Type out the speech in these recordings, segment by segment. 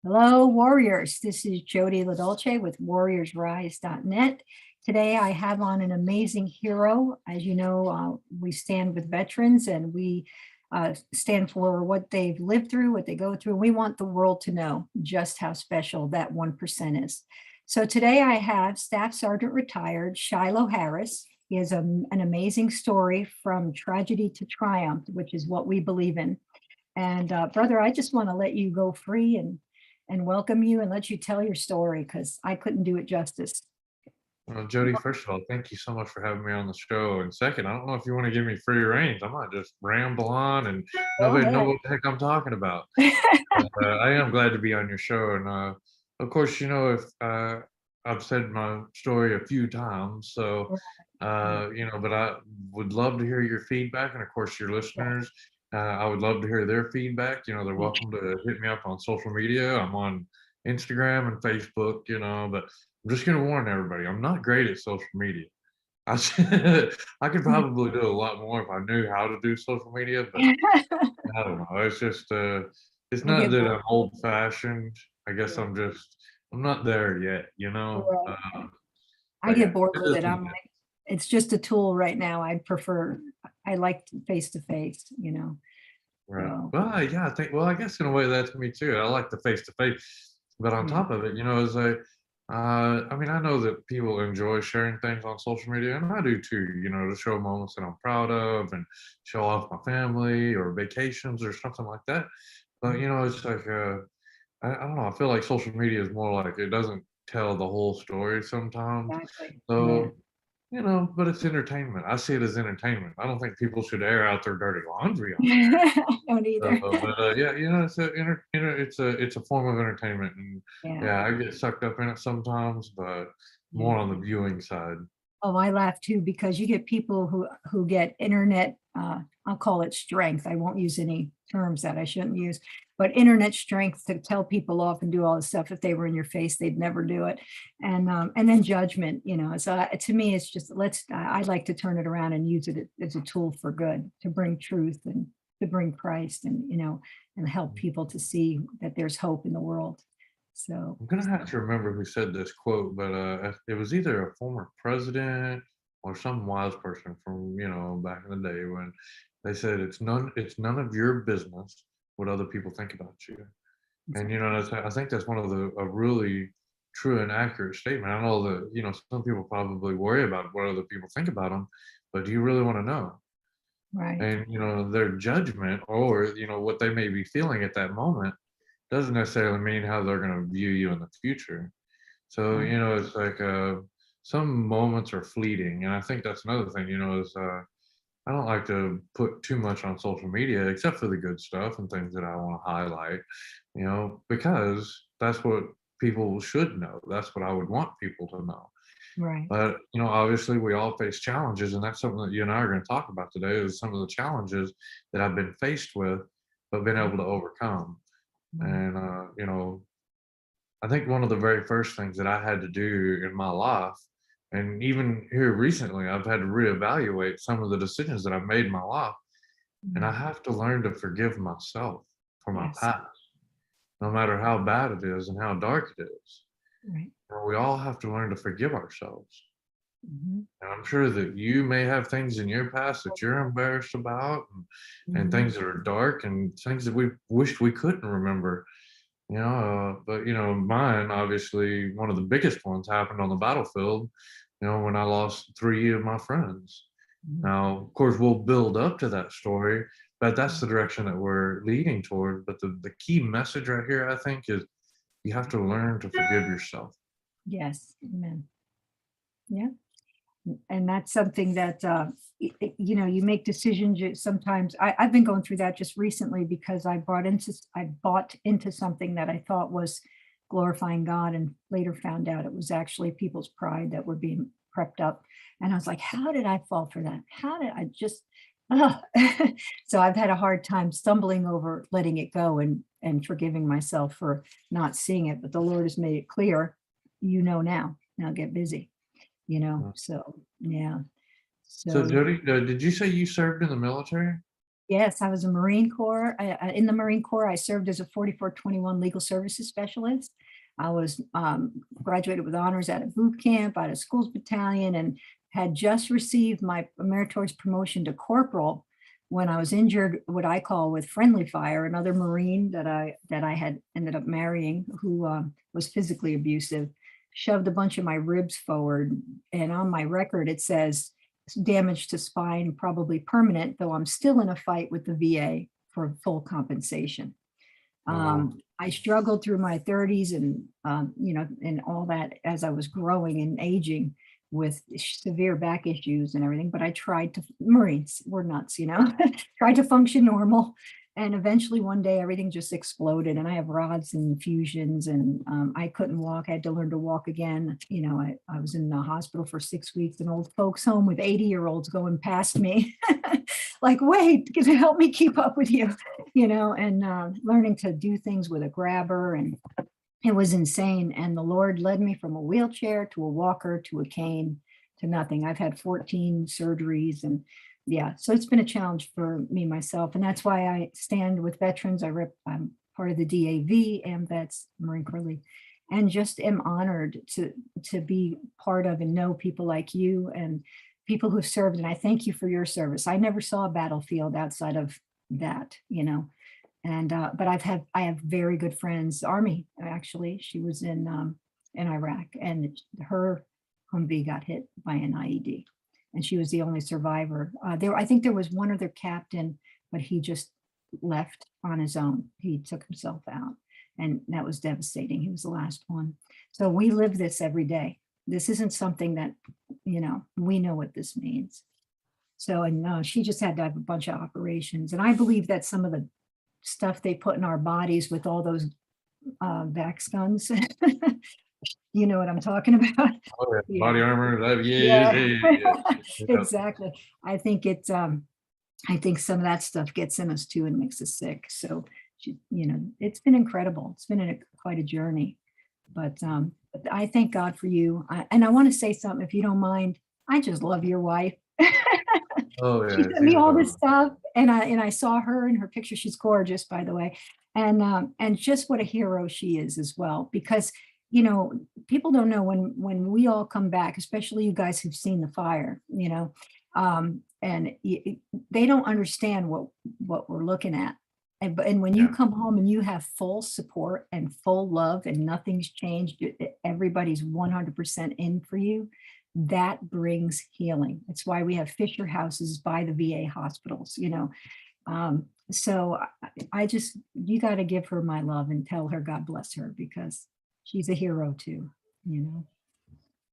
Hello, warriors. This is Jodi Shilo with warriorsrise.net. Today, I have on an amazing hero. As you know, we stand with veterans and we stand for what they've lived through, what they go through. We want the world to know just how special that 1% is. So today, I have Staff Sergeant retired Shilo Harris. He has an amazing story from tragedy to triumph, which is what we believe in. And brother, I just want to let you go free and welcome you and let you tell your story because I couldn't do it justice. Well, Jody, first of all, thank you so much for having me on the show. And second, I don't know if you want to give me free reins. I might just ramble on and Go nobody know ahead. what the heck I'm talking about. But I am glad to be on your show. And of course, if I've said my story a few times, so but I would love to hear your feedback, and of course, your listeners. I would love to hear their feedback. They're welcome to hit me up on social media. I'm on Instagram and Facebook. But I'm just gonna warn everybody, I'm not great at social media. I I could probably do a lot more if I knew how to do social media, but I don't know. It's just it's I not get that bored. I'm old fashioned. I guess Yeah. I'm not there yet. Right. I But get yeah, bored it with is it. what I'm it is. like, it's just a tool right now. I like face to face. Right. So Well, yeah, I guess in a way that's me too. I like the face to face, but on yeah, top of it, is I mean, I know that people enjoy sharing things on social media, and I do too. To show moments that I'm proud of and show off my family or vacations or something like that. But it's like I don't know. I feel like social media is more like it doesn't tell the whole story sometimes. exactly. Yeah. So but it's entertainment. I see it as entertainment. I don't think people should air out their dirty laundry on there. I don't either. But yeah, it's a form of entertainment, and Yeah. yeah, I get sucked up in it sometimes, but Yeah. more on the viewing side. Oh, I laugh too because you get people who get internet, I'll call it strength. I won't use any terms that I shouldn't use, but internet strength to tell people off and do all this stuff. If they were in your face, they'd never do it. And then judgment. So to me, it's just I like to turn it around and use it as a tool for good, to bring truth and to bring Christ and help people to see that there's hope in the world. So, I'm gonna have to remember who said this quote, but it was either a former president or some wise person from back in the day when they said it's none of your business what other people think about you. And I think that's one of a really true and accurate statement. I know that some people probably worry about what other people think about them, but do you really want to know? right. And their judgment or what they may be feeling at that moment doesn't necessarily mean how they're going to view you in the future. So Right. it's like some moments are fleeting, and I think that's another thing. Is I don't like to put too much on social media except for the good stuff and things that I want to highlight, because that's what people should know. That's what I would want people to know. Right. But, obviously we all face challenges, and that's something that you and I are going to talk about today is some of the challenges that I've been faced with, but been able to overcome. Right. And, I think one of the very first things that I had to do in my life, and even here recently, I've had to reevaluate some of the decisions that I've made in my life. And I Mm. have to learn to forgive myself for my Yes. past, no matter how bad it is and how dark it is. Right. We all have to learn to forgive ourselves. Mhm. And I'm sure that you may have things in your past that you're embarrassed about, and Mhm. things that are dark and things that we wished we couldn't remember. But mine obviously one of the biggest ones happened on the battlefield. When I lost three of my friends. Mhm. Now, of course, we'll build up to that story, but that's the direction that we're leading toward. But the key message right here, I think, is you have to learn to forgive yourself. Yes. Amen. Yeah. And that's something that, you make decisions. Sometimes I've been going through that just recently because I bought into something that I thought was glorifying God and later found out it was actually people's pride that were being prepped up. And I was like, how did I fall for that? How did I just, ugh. So I've had a hard time stumbling over letting it go and forgiving myself for not seeing it. But the Lord has made it clear, now get busy. Uh, So yeah. So, So Jody, did you say you served in the military? Yes, I was a Marine Corps. In the Marine Corps, I served as a 4421 legal services specialist. I was graduated with honors out of boot camp, out of schools battalion, and had just received my meritorious promotion to corporal when I was injured, what I call with friendly fire. Another Marine that I had ended up marrying, who was physically abusive, shoved a bunch of my ribs forward, and on my record it says damage to spine, probably permanent, though I'm still in a fight with the VA for full compensation. Oh, I struggled through my 30s and, and all that as I was growing and aging with severe back issues and everything. But I tried to, Marines were nuts, tried to function normal. And eventually one day everything just exploded and I have rods and infusions and I couldn't walk. I had to learn to walk again. I was in the hospital for 6 weeks, an old folks home with 80-year-olds going past me. Like, wait, help me keep up with you, and learning to do things with a grabber. And it was insane. And the Lord led me from a wheelchair to a walker to a cane to nothing. I've had 14 surgeries and yeah, so it's been a challenge for me myself. And that's why I stand with veterans. I'm part of the DAV, AMVETS, Marine Corps League, and just am honored to be part of and know people like you and people who've served. And I thank you for your service. I never saw a battlefield outside of that, and but I have very good friends. Army, actually, she was in Iraq, and her Humvee got hit by an IED, and she was the only survivor. I think there was one other captain, but he just left on his own. He took himself out, and that was devastating. He was the last one. So we live this every day. This isn't something that, we know what this means. So, and she just had to have a bunch of operations. And I believe that some of the stuff they put in our bodies with all those Vax guns, you know what I'm talking about? oh yeah, Yeah, body armor. Yeah, yeah, yeah, yeah, yeah. exactly. I think I think some of that stuff gets in us too and makes us sick. So, it's been incredible. It's been quite a journey, but I thank God for you. And I want to say something, if you don't mind. I just love your wife. Oh She yeah, sent she's me all this adorable. stuff, and I saw her in her picture. She's gorgeous, by the way, and just what a hero she is as well. Because people don't know when we all come back, especially you guys who've seen the fire, and they don't understand what we're looking at. And when you Yeah, come home and you have full support and full love and nothing's changed, everybody's 100% in for you, that brings healing. It's why we have Fisher houses by the VA hospitals. So I just, you got to give her my love and tell her God bless her, because she's a hero too, you know.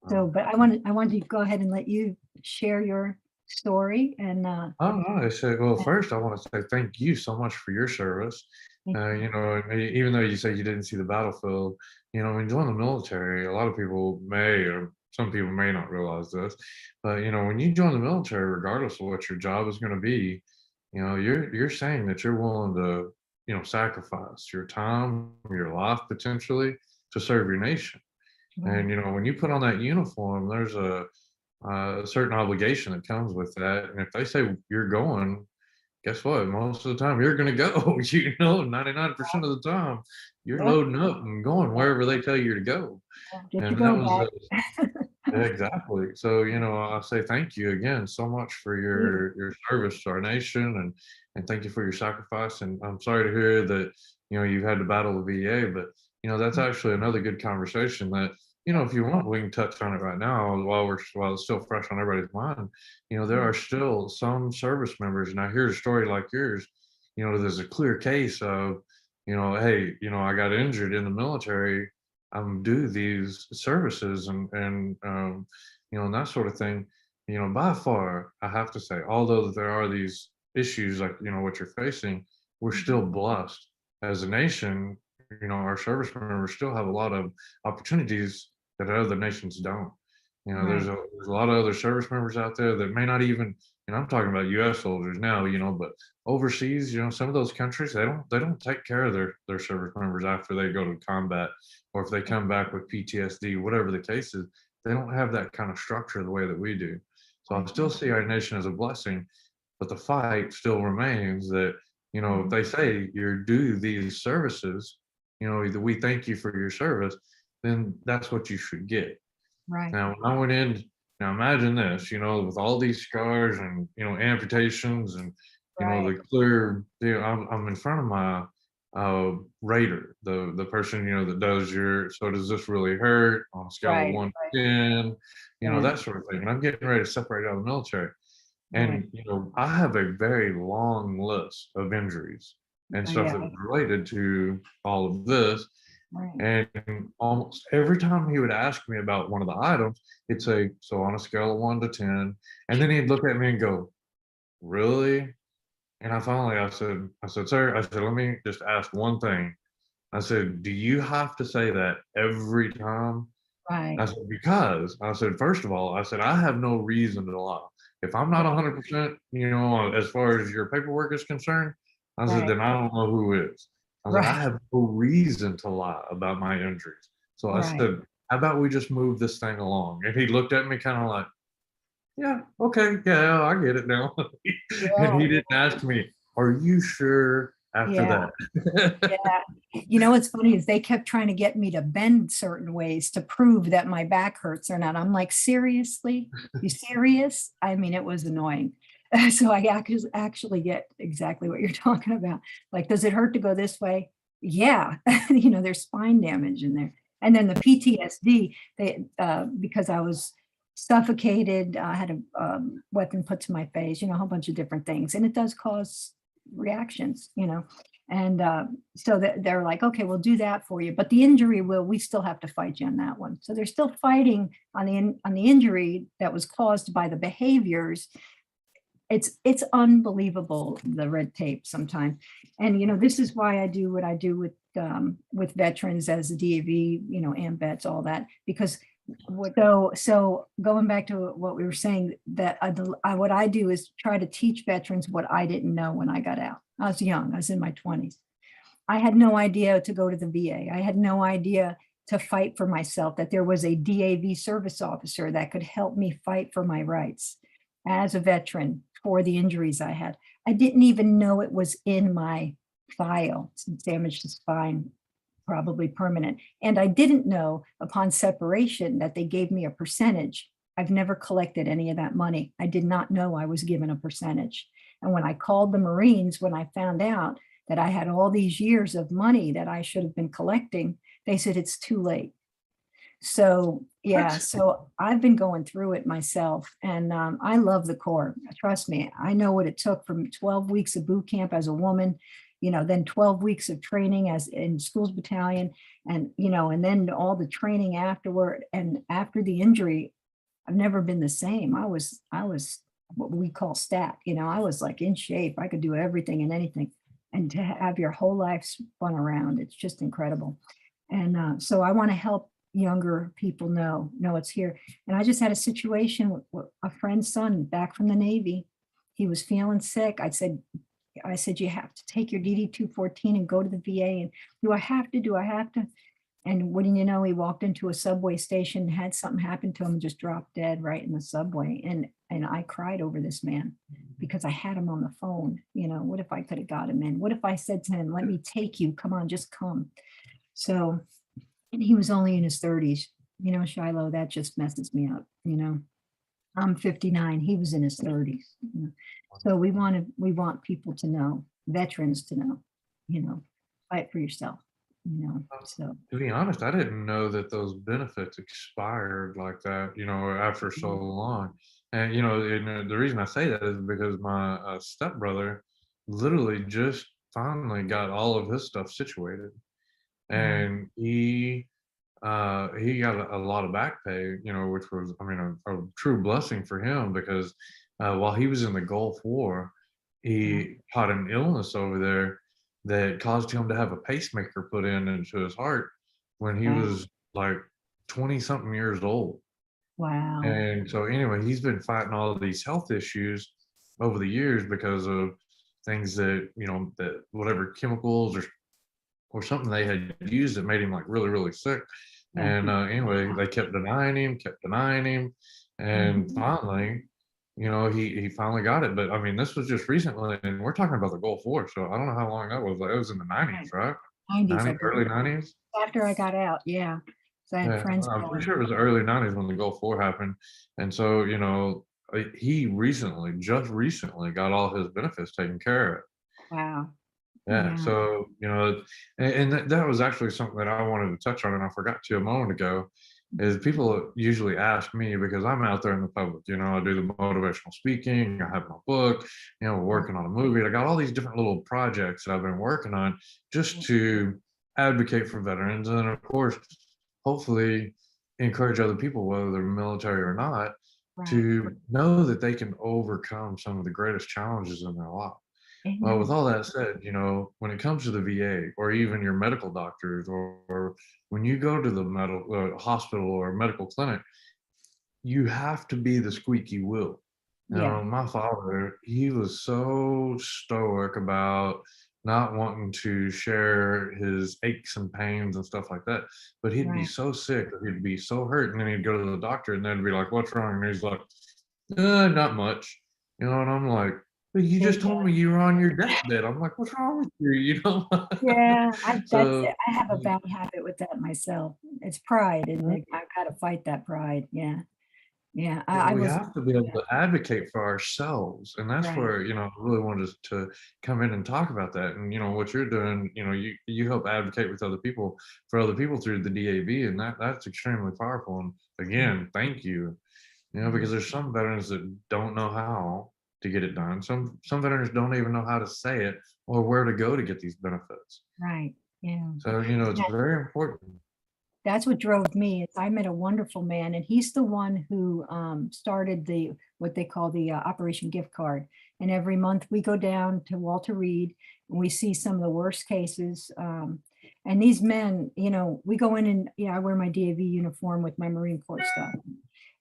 So, um, but I wanted to go ahead and let you share your story and oh no, I said, well, first I want to say thank you so much for your service. thank you. Even though you say you didn't see the battlefield, when you join the military, a lot of people may, or some people may not realize this, but when you join the military, regardless of what your job is going to be, you're saying that you're willing to, sacrifice your time, your life potentially to serve your nation. Right. And when you put on that uniform, there's a certain obligation that comes with that. And if they say you're going, guess what? Most of the time you're going to go. 99% of the time you're Yep. loading up and going Yep. wherever they tell you to go. Get your And that go was back. yeah, exactly. So I say thank you again so much for You. your service to our nation, and thank you for your sacrifice. And I'm sorry to hear that you've had to battle the VA, but that's actually another good conversation that if you want we can touch on it right now while it's still fresh on everybody's mind. There are still some service members, and I hear a story like yours. There's a clear case of hey, I got injured in the military, do these services and that sort of thing. By far, I have to say, although there are these issues like what you're facing, we're still blessed as a nation. Our service members still have a lot of opportunities that other nations don't. Right. There's a lot of other service members out there that may not even, I'm talking about U.S. soldiers now, but overseas, some of those countries they don't take care of their service members after they go to combat, or if they come back with PTSD, whatever the case is, they don't have that kind of structure the way that we do. So I still see our nation as a blessing, but the fight still remains that, if they say you're due these services, either we thank you for your service, then that's what you should get. Right. Now, when I went in, now imagine this, with all these scars and, amputations and, Right. the clear, I'm in front of my rater, the person, that does so does this really hurt on a scale of Right. 1 to 10, Yeah. that sort of thing. And I'm getting ready to separate out of the military. Right. And, I have a very long list of injuries and stuff Yeah. that was related to all of this. Right. And almost every time he would ask me about one of the items, he'd say, "So on a scale of 1 to 10," and then he'd look at me and go, "Really?" And I said, "Sir," I said, "let me just ask one thing." I said, "Do you have to say that every time?" I Right. said, "Because," I said, "first of all," I said, "I have no reason to lie. If I'm not 100%, as far as your paperwork is concerned," I said, Right. "then I don't know who is." I said, "I Right. have no reason to lie about my injuries." So I Right. said, "How about we just move this thing along?" And he looked at me kinda like, "Yeah, okay, yeah, I get it now." And Yeah. he didn't ask me, "Are you sure?" after Yeah. that. Yeah. What's funny is they kept trying to get me to bend certain ways to prove that my back hurts or not. I'm like, seriously? You serious? I mean, it was annoying. So I actually get exactly what you're talking about. Like, does it hurt to go this way? Yeah. There's spine damage in there. And then the PTSD, because I was suffocated, I had a weapon put to my face, a whole bunch of different things. And it does cause reactions. And so they're like, okay, we'll do that for you. But the injury we still have to fight you on that one. So they're still fighting on the injury that was caused by the behaviors. It's unbelievable, the red tape sometimes. And this is why I do what I do with veterans as a DAV, and vets, all that, because so going back to what we were saying, that what I do is try to teach veterans what I didn't know when I got out. I was young, I was in my 20s. I had no idea to go to the VA. I had no idea to fight for myself, that there was a DAV service officer that could help me fight for my rights as a veteran for the injuries I had. I didn't even know it was in my file, damage to spine, probably permanent. And I didn't know upon separation that they gave me a percentage. I've never collected any of that money. I did not know I was given a percentage. And when I called the Marines, when I found out that I had all these years of money that I should have been collecting, they said it's too late. So yeah, What? so I've been going through it myself, and I love the Corps. Trust me, I know what it took from 12 weeks of boot camp as a woman, then 12 weeks of training as in schools battalion, and then all the training afterward. And after the injury, I've never been the same. I was what we call stat. I was like in shape. I could do everything and anything, and to have your whole life spun around, it's just incredible. And so I want to help younger people know it's here. And I just had a situation with a friend's son back from the Navy. He was feeling sick. I said, you have to take your DD-214 and go to the VA. And do I have to? Do I have to? And wouldn't you know, he walked into a subway station, had something happen to him, and just dropped dead right in the subway. And I cried over this man because I had him on the phone. What if I could have got him in? What if I said to him, let me take you, come on, just come. So, and he was only in his 30s. Shiloh, that just messes me up. I'm 59, he was in his 30s. So we want people to know, veterans to know, fight for yourself, so. To be honest, I didn't know that those benefits expired like that, after so long. And the reason I say that is because my stepbrother literally just finally got all of his stuff situated, Wow. and he got a lot of back pay, which was, I mean, a true blessing for him because while he was in the Gulf War, Yeah. he caught an illness over there that caused him to have a pacemaker put into his heart when he Wow. was like 20 something years old. Wow. And so, anyway, he's been fighting all of these health issues over the years because of things that whatever chemicals or something they had used that made him like really, really sick. Yeah. And anyway, they kept denying him, and Mhm. finally, he finally got it. But I mean, this was just recently, and we're talking about the Gulf War, so I don't know how long that was. Like, it was in the '90s, Right. right? 90s, I 90, early believe. '90s. After I got out, yeah. So I had Yeah, friends I'm pretty going. sure it was the early '90s when the Gulf War happened, and so he just recently, got all his benefits taken care of. Wow. Yeah, Yeah. so, and that was actually something that I wanted to touch on, and I forgot to a moment ago, is people usually ask me because I'm out there in the public, I do the motivational speaking, I have my book, Right. working on a movie. I got all these different little projects that I've been working on just to advocate for veterans, and then, of course, hopefully encourage other people, whether they're military or not, Right. to know that they can overcome some of the greatest challenges in their life. Well, with Amen. all that said, when it comes to the VA or even your medical doctors, or when you go to the medical hospital or medical clinic, you have to be the squeaky wheel. Yeah. My father, he was so stoic about not wanting to share his aches and pains and stuff like that. But he'd be Right. so sick, or he'd be so hurt, and then he'd go to the doctor, and they'd be like, "What's wrong?" And he's like, not much. And I'm like, "But you There just you go. told me you were on your deathbed." I'm like, "What's wrong with you?" Yeah, that's it. So, I have a bad habit with that myself. It's pride, and I've got to fight that pride. Yeah. Yeah. I we was, have to be able to advocate for ourselves, and that's right. where, I really wanted to come in and talk about that. And, what you're doing, you help advocate with other people for other people through the DAV, and that's extremely powerful. And Yeah. again, thank you. Yeah. Because there's some veterans that don't know how to get it done. Some veterans don't even know how to say it or where to go to get these benefits. Right. Yeah. So, it's very important. That's what drove me. Is I met a wonderful man, and he's the one who started the what they call the Operation Gift Card. And every month we go down to Walter Reed and we see some of the worst cases. And these men, we go in and I wear my DAV uniform with my Marine Corps stuff,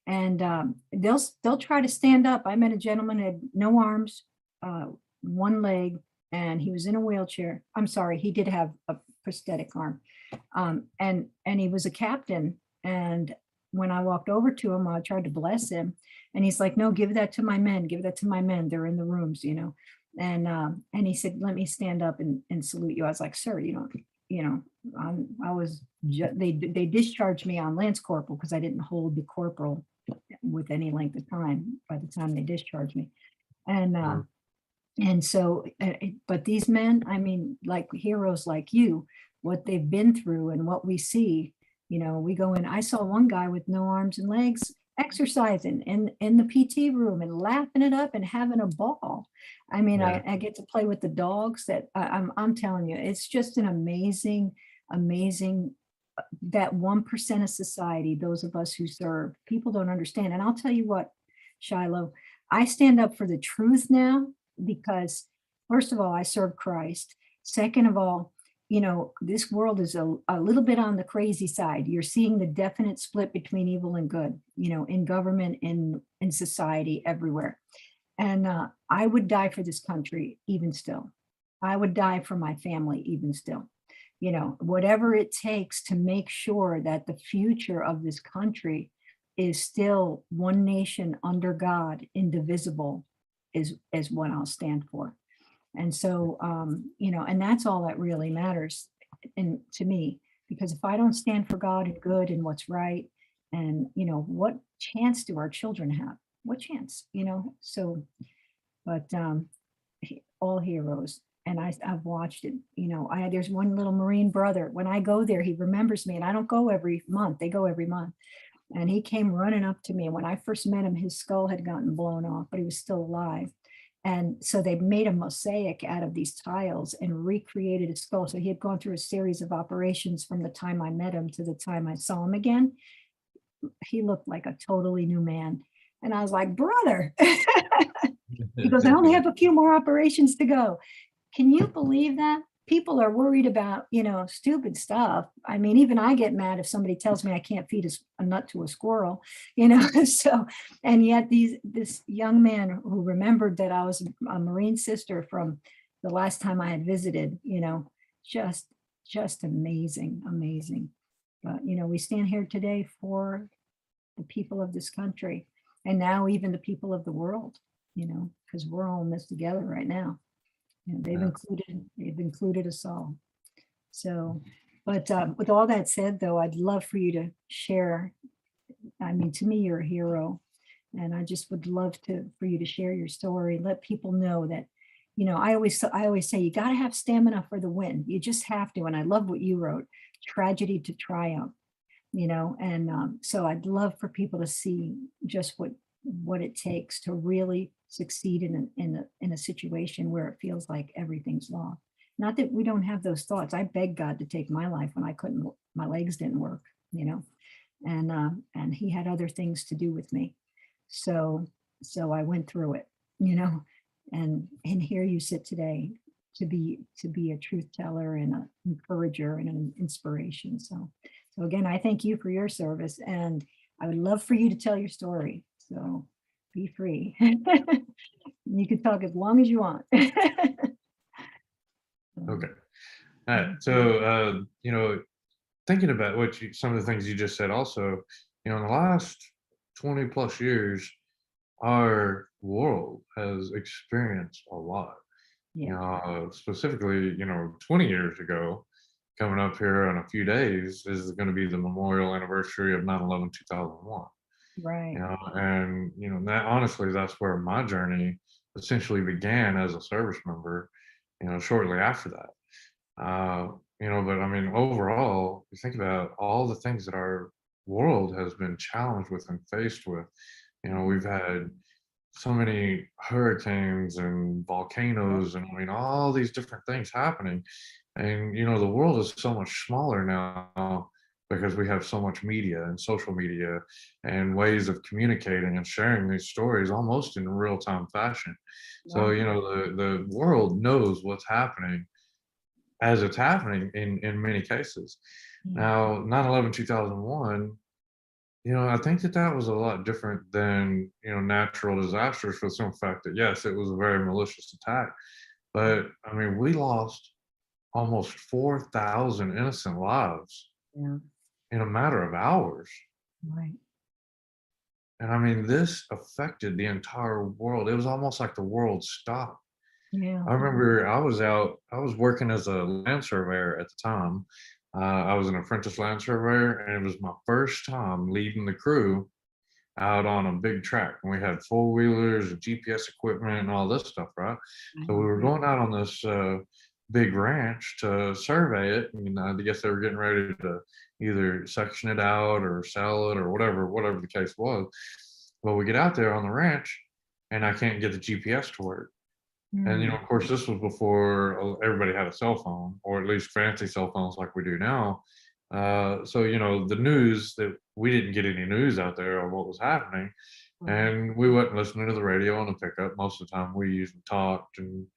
and they'll try to stand up. I met a gentleman who had no arms, uh, one leg, and he was in a wheelchair. I'm sorry, he did have a prosthetic arm, and he was a captain. And when I walked over to him, I tried to bless him, and he's like, "No, give that to my men. Give that to my men. They're in the rooms." And he said, "Let me stand up and salute you." I was like, "Sir, you don't, you know." I was they discharged me on Lance Corporal because I didn't hold the corporal with any length of time by the time they discharged me, and uh, Mm. and so, but these men, I mean, like heroes like you, what they've been through and what we see, we go in. I saw one guy with no arms and legs exercising in the PT room and laughing it up and having a ball. I mean, Yeah. I get to play with the dogs that I'm telling you, it's just an amazing that 1% of society, those of us who serve, people don't understand. And I'll tell you what, Shiloh, I stand up for the truth now because, first of all, I serve Christ. Second of all, this world is a little bit on the crazy side. You're seeing the definite split between evil and good, in government, in society, everywhere. And I would die for this country, even still. I would die for my family, even still. Whatever it takes to make sure that the future of this country is still one nation under God, indivisible, is what I'll stand for. And so, and that's all that really matters, and to me, because if I don't stand for God and good and what's right, and what chance do our children have? What chance? So, but all heroes. And I've watched it. There's one little Marine brother. When I go there, he remembers me, and I don't go every month. They go every month. And he came running up to me. And when I first met him, his skull had gotten blown off, but he was still alive. And so they made a mosaic out of these tiles and recreated his skull. So he had gone through a series of operations from the time I met him to the time I saw him again. He looked like a totally new man. And I was like, "Brother." He goes, "I only have a few more operations to go." Can you believe that? People are worried about, stupid stuff. I mean, even I get mad if somebody tells me I can't feed a nut to a squirrel, so, and yet this young man who remembered that I was a Marine sister from the last time I had visited, just, just amazing, amazing. But, we stand here today for the people of this country. and now even the people of the world, because we're all in this together right now. Yeah. They've included us all. So, but with all that said, though, I'd love for you to share. I mean, to me, you're a hero, and I just would love for you to share your story. Let people know that, I always say you got to have stamina for the win. You just have to. And I love what you wrote, tragedy to triumph. And so I'd love for people to see just what it takes to really succeed in a situation where it feels like everything's lost. Not that we don't have those thoughts. I begged God to take my life when I couldn't, my legs didn't work, and he had other things to do with me. So I went through it, and here you sit today to be a truth teller and an encourager and an inspiration. So again, I thank you for your service, and I would love for you to tell your story. So be free. You can talk as long as you want. Okay. All right. So, thinking about some of the things you just said also, in the last 20 plus years, our world has experienced a lot. Yeah. Specifically, 20 years ago, coming up here in a few days is going to be the memorial anniversary of 9/11 2001. Right. And that honestly, that's where my journey essentially began as a service member. Shortly after that. But I mean, overall, you think about all the things that our world has been challenged with and faced with. We've had so many hurricanes and volcanoes, and I mean, all these different things happening. And, the world is so much smaller now because we have so much media and social media and ways of communicating and sharing these stories almost in real time fashion. So, Wow. the world knows what's happening as it's happening in many cases. Yeah. Now, 9/11 2001, I think that was a lot different than, natural disasters for the simple fact that, yes, it was a very malicious attack. But I mean, we lost almost 4,000 innocent lives Yeah. in a matter of hours. Right. And I mean, this affected the entire world. It was almost like the world stopped. Yeah. I remember I was working as a land surveyor at the time. I was an apprentice land surveyor, and it was my first time leading the crew out on a big track. And we had four wheelers, GPS equipment, and all this stuff, right? So we were going out on this big ranch to survey it. And I guess they were getting ready to either section it out or sell it or whatever the case was. Well, we get out there on the ranch, and I can't get the GPS to work. And, Mm. of course, this was before everybody had a cell phone, or at least fancy cell phones like we do now. So, the news, that we didn't get any news out there of what was happening. And we wasn't listening to the radio on the pickup. Most of the time we usually talked and,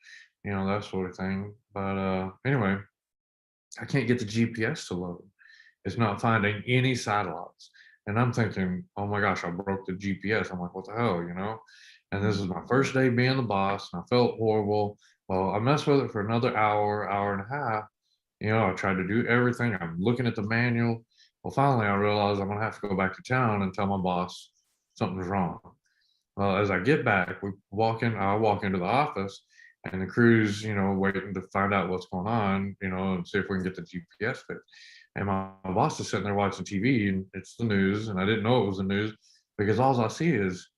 that sort of thing. But anyway, I can't get the GPS to load. It's not finding any satellites. And I'm thinking, oh my gosh, I broke the GPS. I'm like, what the hell? And this is my first day being the boss, and I felt horrible. Well, I messed with it for another hour, hour and a half. I tried to do everything. I'm looking at the manual. Well, finally, I realized I'm going to have to go back to town and tell my boss something's wrong. Well, as I get back, I walk into the office, and the crew's, waiting to find out what's going on, and see if we can get the GPS fixed. And my boss is sitting there watching TV, and it's the news, and I didn't know it was the news because all I see is,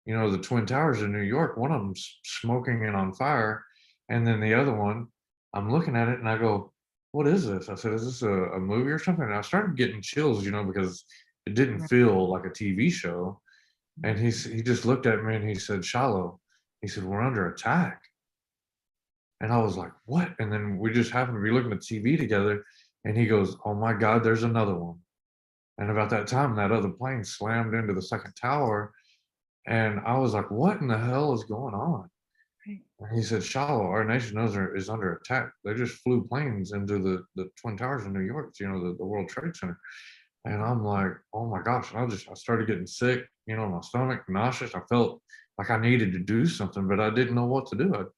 the Twin Towers in New York. One of them's smoking and on fire, and then the other one, I'm looking at it and I go, "What is this?" I said, "Is this a movie or something?" And I started getting chills, because it didn't feel like a TV show. And he just looked at me and he said, "Shallow," he said, "We're under attack." And I was like, "What?" And then we just happened to be looking at TV together, and he goes, "Oh my God, there's another one." And about that time, that other plane slammed into the second tower, and I was like, "What in the hell is going on?" Right. And he said, "Shallow, our nation is under attack. They just flew planes into the Twin Towers in New York, the World Trade Center." And I'm like, "Oh my gosh." And I started getting sick, my stomach, nauseous. I felt like I needed to do something, but I didn't know what to do.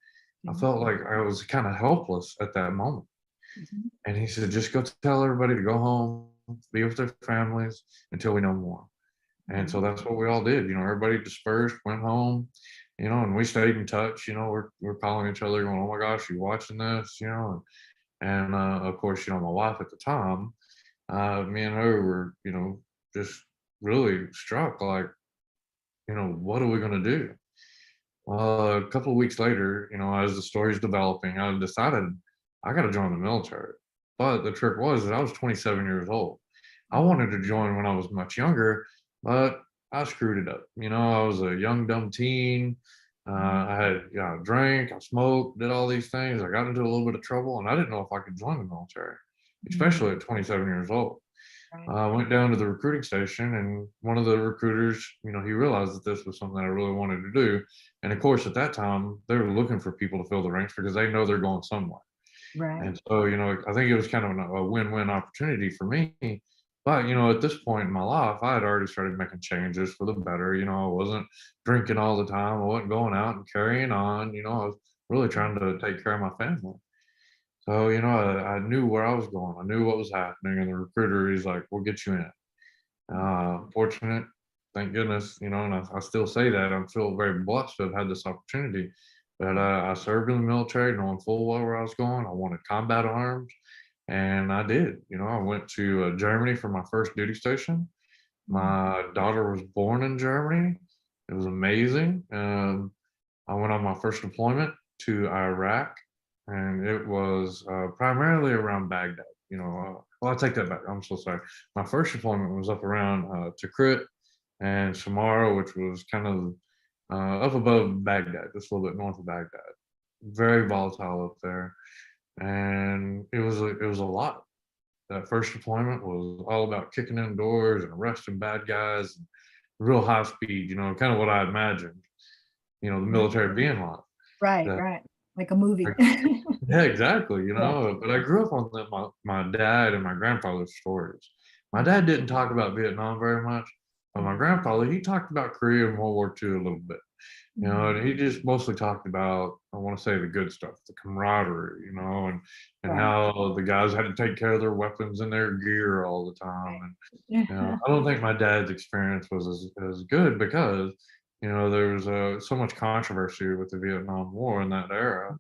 I felt like I was kind of helpless at that moment. Mhm. And he said, "Just go tell everybody to go home, be with their families until we know more." And so Right. that's what we all did. Everybody dispersed, went home, and we stayed in touch. We're calling each other, going, "Oh my gosh, you watching this?" And of course, my wife at the time, me and her were, just really struck, like, what are we gonna do? Well, a couple of weeks later, as the story's developing, I decided I got to join the military. But the trick was that I was 27 years old. I Oh, wanted to join when I was much younger, but I screwed it up. I was a young, dumb teen. mm, I had, drank, I smoked, did all these things. I got into a little bit of trouble, and I didn't know if I could join the military, mm, especially at 27 years old. right. I went down to the recruiting station, and one of the recruiters, he realized that this was something that I really wanted to do. And of course, at that time, they were looking for people to fill the ranks because they know they're going somewhere. Right. And so, I think it was kind of a win-win opportunity for me. But, at this point in my life, I had already started making changes for the better. I wasn't drinking all the time. I wasn't going out and carrying on. I was really trying to take care of my family. So, I knew where I was going. I knew what was happening. And the recruiter, he's like, "We'll get you in." Fortunate, thank goodness, and I still say that I'm still very blessed to have had this opportunity. But I served in the military, knowing full well where I was going. I wanted combat arms, and I did. I went to Germany for my first duty station. Mm, My daughter was born in Germany. It was amazing. I went on my first deployment to Iraq, and it was primarily around Baghdad. Well, I take that back. I'm so sorry. My first deployment was up around Tikrit and Samarra, which was kind of up above Baghdad, just a little bit north of Baghdad. Very volatile up there, and it was a lot. That first deployment was all about kicking in doors and arresting bad guys, and real high speed. Kind of what I imagined. The right. military being like. Right. That Right. Like a movie. Yeah, exactly, Yeah. but I grew up on my dad and my grandfather's stories. My Mhm. dad didn't talk about Vietnam very much, but my Right. grandfather, he talked about Korea and World War II a little bit, Mhm. and he just mostly talked about, I wanna say, the good stuff, the camaraderie, and Right. how the guys had to take care of their weapons and their gear all the time, and, I don't think my dad's experience was as good because, there was, so much controversy with the Vietnam War in that era,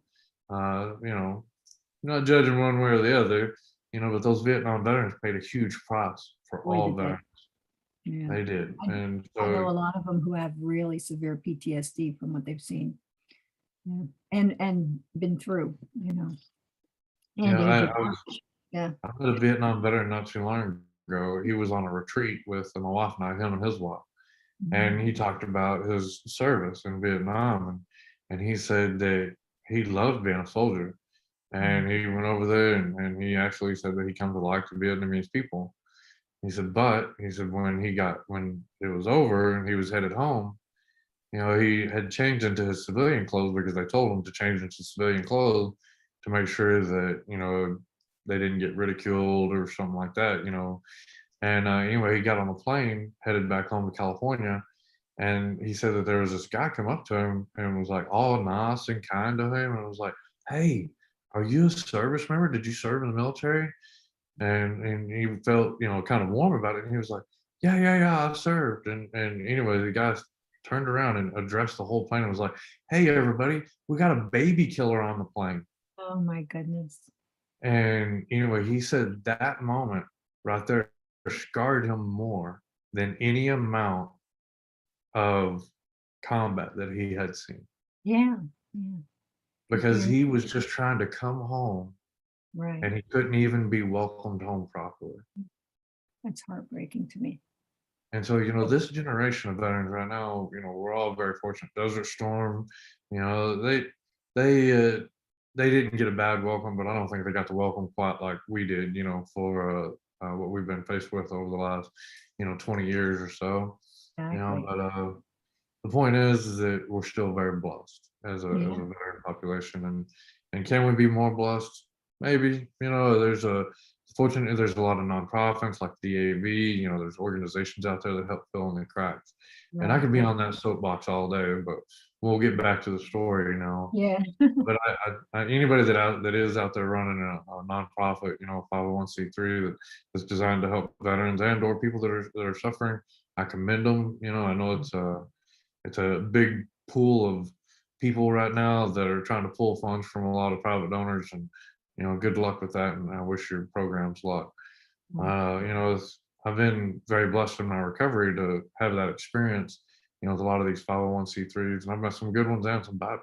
uh, you know, not judging one way or the other, but those Vietnam veterans paid a huge price for Boy, all did they. veterans. Yeah. They did. I And I know so, a lot of them who have really severe PTSD from what they've seen. Yeah. And been through, and I, age of I was March. Yeah. I met a Vietnam veteran not too long ago. He was on a retreat with my wife and I, him and his wife, Mhm. and he talked about his service in Vietnam, and he said that he loved being a soldier, Mhm. and he went over there, and he actually said that he come to like the Vietnamese people. He said when it was over and he was headed home, he had changed into his civilian clothes because they told him to change into civilian clothes to make sure that, they didn't get ridiculed or something like that, And anyway, he got on a plane, headed back home to California, and he said that there was this guy come up to him and was like all nice and kind to him, and was like, "Hey, are you a service member? Did you serve in the military?" And he felt, kind of warm about it, and he was like, "Yeah, yeah, yeah, I served." And anyway, the guy turned around and addressed the whole plane and was like, "Hey, everybody, we got a baby killer on the plane." Oh my goodness. And anyway, he said that moment right there scarred him more than any amount of combat that he had seen, Yeah. Yeah. because PTSD. he was just trying to come home Right. and he couldn't even be welcomed home properly. That's heartbreaking to me. And so, this generation of veterans right now, we're all very fortunate. Desert Storm, you know, they uh, they didn't get a bad welcome, but I don't think they got the welcome quite like we did, for what we've been faced with over the last, 20 years or so. Exactly. But the point is that we're still very blessed as Yeah. a veteran population, and can we be more blessed? Maybe. Fortunately, there's a lot of nonprofits like DAV. There's organizations out there that help fill in the cracks. And I Right. could be Right. on that soapbox all day, but we'll get back to the story. Yeah. But anybody that is out there running a nonprofit, 501c3 that is designed to help veterans and or people that are suffering, I commend them. You know, I know it's a big pool of people right now that are trying to pull funds from a lot of private donors, and you know, good luck with that. And I wish your programs luck. Right. You know, I've been very blessed in my recovery to have that experience. You know, with a lot of these 501c3s, and I've met some good ones and some bad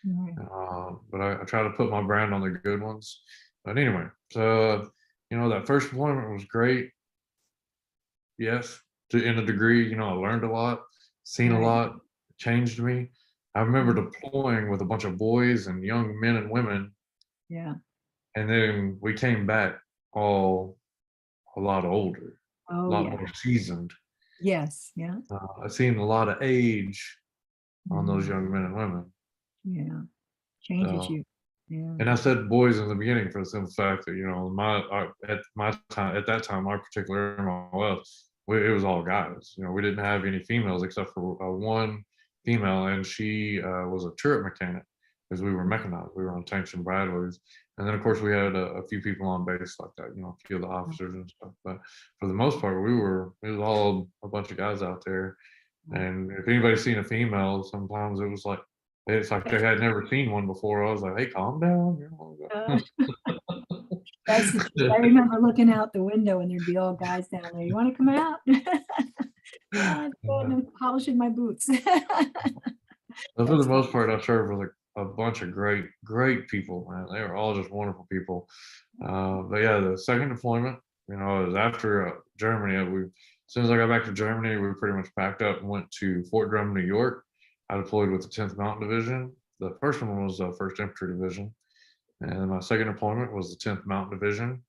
Right. ones. But I try to put my brand on the good ones. But anyway, so you know, that first deployment was great. Yes, to in a degree, you know, I learned a lot, seen a Right. lot, changed me. I remember Mm. deploying with a bunch of boys and young men and women, Yeah. and then we came back all a lot older, a Oh, lot yeah. more seasoned. Yes. Yeah. I've seen a lot of age on those Mm. young men and women. Yeah. Changes So, you. Yeah. and I said boys in the beginning for the simple fact that, you know, at my time, at that time, our particular MOS, it was all guys. You know, we didn't have any females except for one female, and she was a turret mechanic because we were mechanized. We were on tanks and Bradleys. And then, of course, we had a few people on base like that, you know, a few of the officers and stuff. But for the most part, it was all a bunch of guys out there. Right. And if anybody's seen a female, sometimes it's like they had never seen one before. I was like, "Hey, calm down," you Uh, know. that's the truth. I remember looking out the window and there'd be all guys down there. You want to come out? I'm going and polishing my boots. But for the That's fun. most part, I served with a bunch of great people, man. They were all just wonderful people. But yeah, the second deployment, you know, was after Germany. As soon as I got back to Germany, we pretty much packed up and went to Fort Drum, New York. I deployed with the 10th Mountain Division. The first one was the 1st Infantry Division, and my second deployment was the 10th Mountain Division.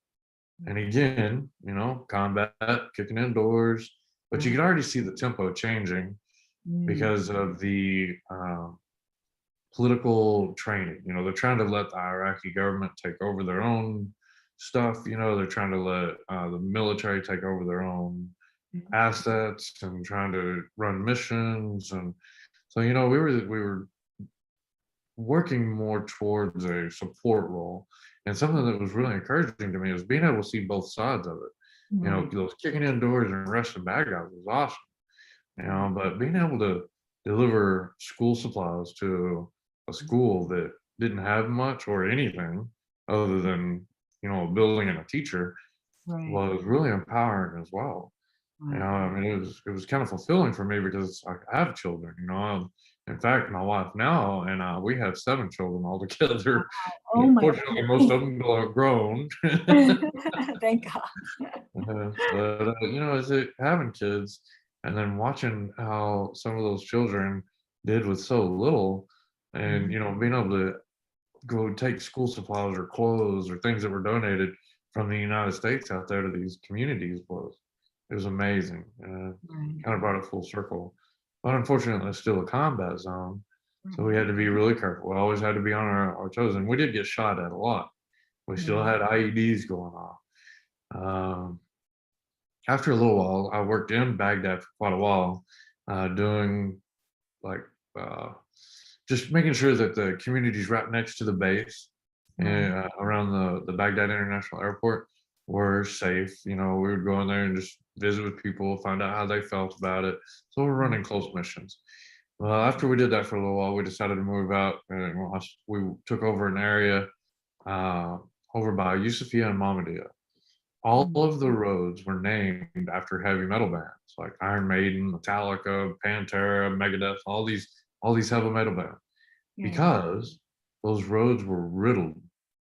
And again, you know, combat, kicking indoors, but you Right. could already see the tempo changing Mm. because of the political training. You know, they're trying to let the Iraqi government take over their own stuff. You know, they're trying to let the military take over their own Mhm. assets and trying to run missions. And so, you know, we were working more towards a support role. And something that was really encouraging to me was being able to see both sides of it. You know, Right. those kicking indoors and arresting bad guys was awesome. You Right. know, but being able to deliver school supplies to a school that didn't have much or anything other than, you know, a building and a teacher Right. was really empowering as well. You know, Right. I mean, it was kind of fulfilling for me because I have children. You know, in fact, my wife now and we have 7 children altogether. Oh my Fortunately, most of them are grown. God. Thank God. But you know, having kids and then watching how some of those children did with so little, and Mhm. you know, being able to go take school supplies or clothes or things that were donated from the United States out there to these communities was it was amazing. Right. Kind of brought it full circle, but unfortunately, it's still a combat zone, so we Right. had to be really careful. We always had to be on our toes, and we did get shot at a lot. We still Yeah. had IEDs going off. Um, After a little while, I worked in Baghdad for quite a while, doing like uh, just making sure that the communities right next to the base Right. and around the Baghdad International Airport were safe. You know, we would go in there and just visit with people, find out how they felt about it. So we're Right. running close missions. Well, after we did that for a little while, we decided to move out, and we took over an area uh, over by Yusufia and Mahmudia. All Mm. of the roads were named after heavy metal bands like Iron Maiden, Metallica, Pantera, Megadeth, all these heavy metal bands Yeah. because those roads were riddled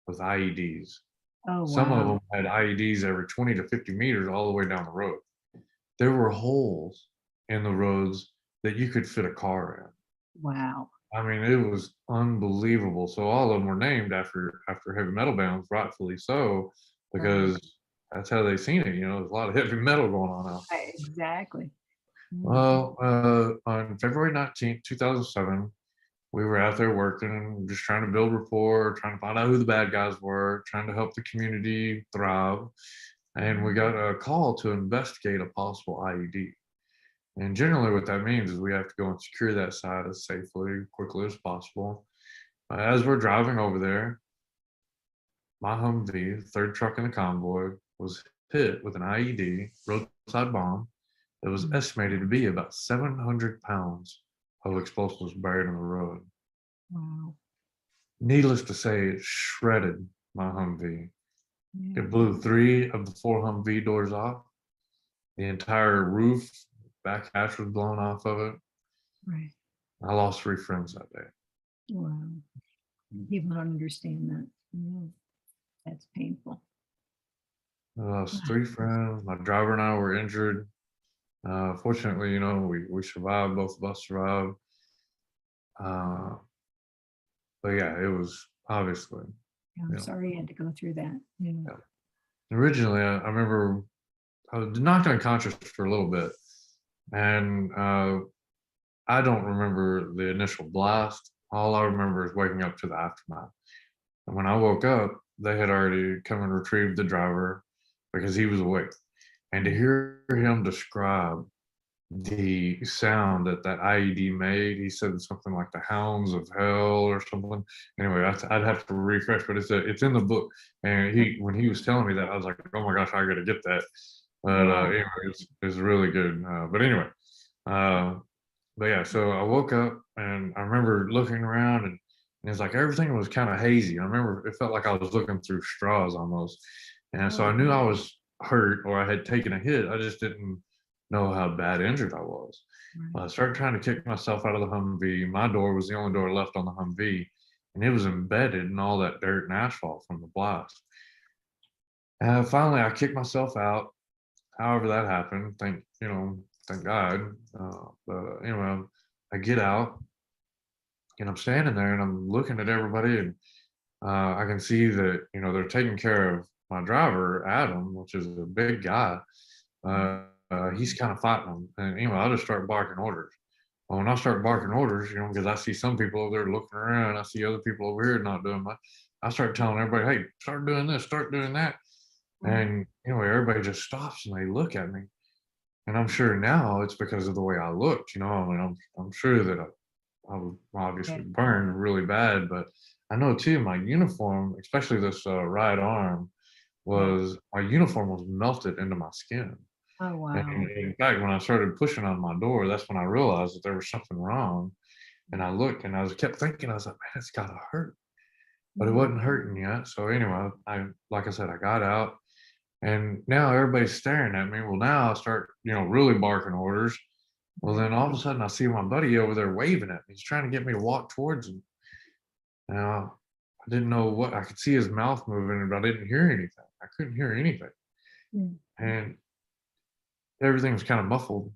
with IEDs. Oh, Some of wow. them had IEDs every 20 to 50 meters all the way down the road. There were holes in the roads that you could fit a car Wow. in. I mean, it was unbelievable. So all of them were named after heavy metal bands, rightfully so, Right. because that's how they seen it. You know, there's a lot of heavy metal going on out. Right. Exactly. Mm. Well, on February 19th, 2007, we were out there working, just trying to build rapport, trying to find out who the bad guys were, trying to help the community thrive. And we got a call to investigate a possible IED. And generally, what that means is we have to go and secure that site as safely, quickly as possible. As we're driving over there, my Humvee, third truck in the convoy, was hit with an IED, roadside bomb, It was estimated to be about 700 pounds of explosives buried in the road. Wow. Needless to say, it shredded my Humvee. Yeah. It blew 3 of the 4 Humvee doors off. The entire roof, back hatch was blown off of it. Right. I lost 3 friends that day. Wow. People don't understand that. Yeah. That's painful. I lost 3 friends. My driver and I were injured. Fortunately, we survived. Both of us survived. Uh, but yeah, it was obviously, Yeah, you I'm know, sorry you had to go through that. Yeah. yeah. Originally, I remember I was knocked unconscious for a little bit, and I don't remember the initial blast. All I remember is waking up to the aftermath. And when I woke up, they had already come and retrieved the driver because he was awake. And to hear him describe the sound that that IED made, he said something like the hounds of hell or something. Anyway, I'd have to refresh, but it's in the book. And when he was telling me that, I was like, oh my gosh, I got to get that. But Yeah. anyway, it's really good. But anyway, uh, but yeah, so I woke up and I remember looking around and it's like everything was kind of hazy. I remember it felt like I was looking through straws almost. And so I Oh, knew I was hurt or I had taken a hit. I just didn't know how bad injured I was. right. I started trying to kick myself out of the Humvee. My door was the only door left on the Humvee, and it was embedded in all that dirt and asphalt from the blast. Finally, I kicked myself out. However that happened, thank God. But anyway, I get out and I'm standing there and I'm looking at everybody and I can see that they're taking care of my driver Adam, which is a big guy. He's kind of fighting them, and I just start barking orders. Well, when I start barking orders, because I see some people over there looking around, I see other people over here not doing much. I start telling everybody, "Hey, start doing this, start doing that," Right. and everybody just stops and they look at me. And I'm sure now it's because of the way I looked. I mean, I'm sure that I was Yeah. obviously burned really bad, but I know too my uniform, especially this right arm, Yeah. was my uniform was melted into my skin. Oh, And wow. in fact, when I started pushing on my door, that's when I realized that there was something wrong. And I looked and kept thinking, I was like, man, it's gotta hurt. But it Mm. wasn't hurting yet. So anyway, like I said, I got out and now everybody's staring at me. Well, now I start, really barking orders. Well, Right. then all of a sudden I see my buddy over there waving at me. He's trying to get me to walk towards him. Now, I didn't know what I could see his mouth moving, but I didn't hear anything. I couldn't hear anything. Mm. And everything was kind of muffled.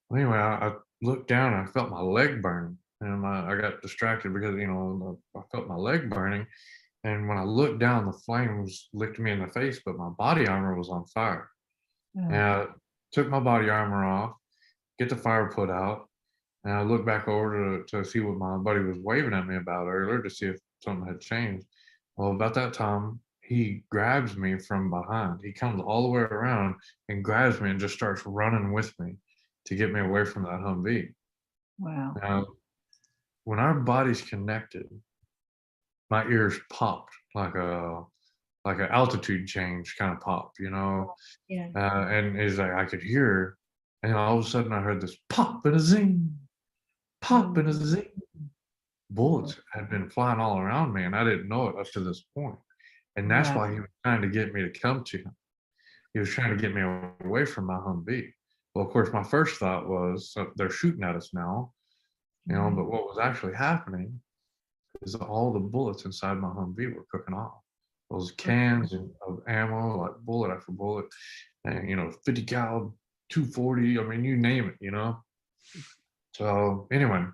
Well, anyway, I looked down and I felt my leg burning. And I got distracted because, I felt my leg burning. And when I looked down, the flames licked me in the face, but my body armor was on fire. And Oh, I took my body armor off, get the fire put out, and I looked back over to see what my buddy was waving at me about earlier to see if something had changed. Well, about that time, he grabs me from behind. He comes all the way around and grabs me and just starts running with me to get me away from that Humvee. wow. Now, when our bodies connected, my ears popped like an altitude change kind of pop, Yeah. and it's like I could hear, and all of a sudden I heard this pop and a zing, pop Mm. and a zing. Oh, Bullets had been flying all around me, and I didn't know it up to this point. And that's wow. why he was trying to get me to come to him. He was trying to get me away from my Humvee. Well, of course, my first thought was, they're shooting at us now, Right. but what was actually happening is all the bullets inside my Humvee were cooking off. Those cans of ammo, like bullet after bullet, and 50 cal, 240. I mean, you name it. So anyway,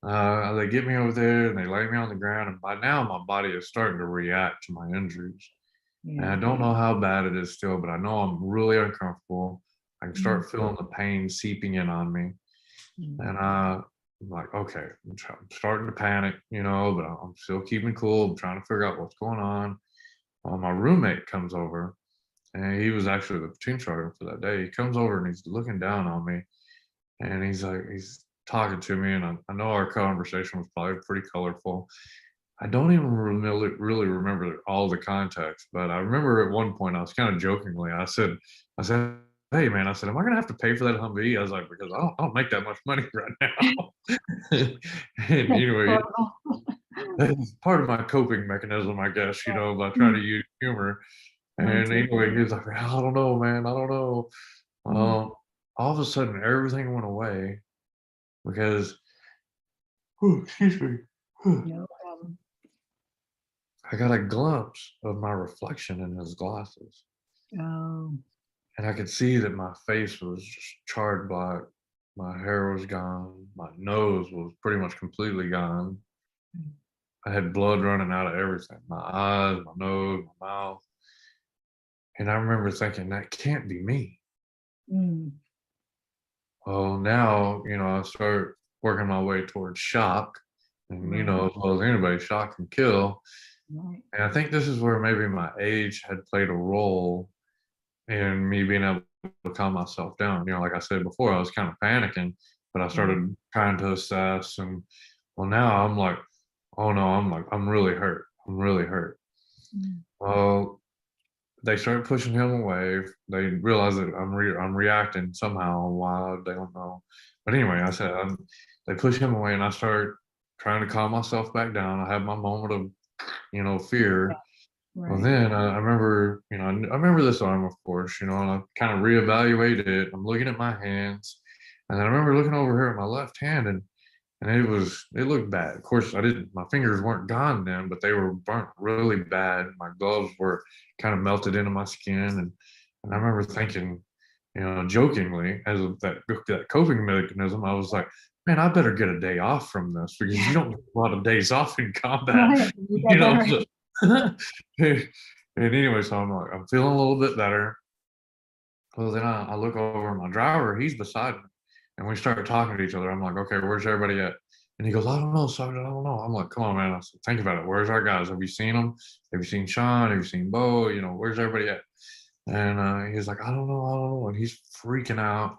they get me over there and they lay me on the ground, and by now my body is starting to react to my injuries. And I Yeah. don't know how bad it is still, but I know I'm really uncomfortable. I can Mm. start feeling the pain seeping in on me. Mm. And I'm like, okay, I'm starting to panic, but I'm still keeping cool. I'm trying to figure out what's going on. My roommate comes over, and he was actually the platoon sergeant for that day. He comes over and he's looking down on me, and he's talking to me. And I know our conversation was probably pretty colorful. I don't even really remember all the context, but I remember at one point I was kind of jokingly, I said, hey man, I said, am I gonna have to pay for that Humvee? I was like, because I don't make that much money right now. And That's anyway, horrible. it's part of my coping mechanism, I guess, I try to Mm, use humor. mine And too. anyway, he was like, I don't know, man, I don't know. Mm, All of a sudden, everything went away because, oh, excuse me, no problem. I got a glimpse of my reflection in his glasses. Oh, And I could see that my face was just charred black. My hair was gone. My nose was pretty much completely gone. mm, I had blood running out of everything, my eyes, my nose, my mouth. And I remember thinking, that can't be me. mm, Well, now, I start working my way towards shock. And, right, as well as anybody, shock can kill. right. And I think this is where maybe my age had played a role in me being able to calm myself down. Like I said before, I was kind of panicking, but I Right. started trying to assess. And well, now I'm like, oh no, I'm really hurt. I'm really hurt. Mm, Well, they started pushing him away. They realized that I'm reacting somehow. Why they don't know. But anyway, I said they pushed him away, and I start trying to calm myself back down. I have my moment of fear. Well, right. then I remember, I remember this arm, of course, and I kind of reevaluated it. I'm looking at my hands, and then I remember looking over here at my left hand, and it looked bad. Of course, my fingers weren't gone then, but they were burnt really bad. My gloves were kind of melted into my skin, and I remember thinking, jokingly, as that coping mechanism, I was like, man, I better get a day off from this because you Yeah, don't get a lot of days off in combat, right. You you got that know. right. So, and anyway, so I'm like, I'm feeling a little bit better. Well, then I look over at my driver, he's beside me, and we start talking to each other. I'm like, okay, where's everybody at? And he goes, I don't know, Sergeant, I don't know. I'm like, come on, man. I said, think about it. Where's our guys? Have you seen them? Have you seen Sean? Have you seen Bo? Where's everybody at? And he's like, I don't know. And he's freaking out.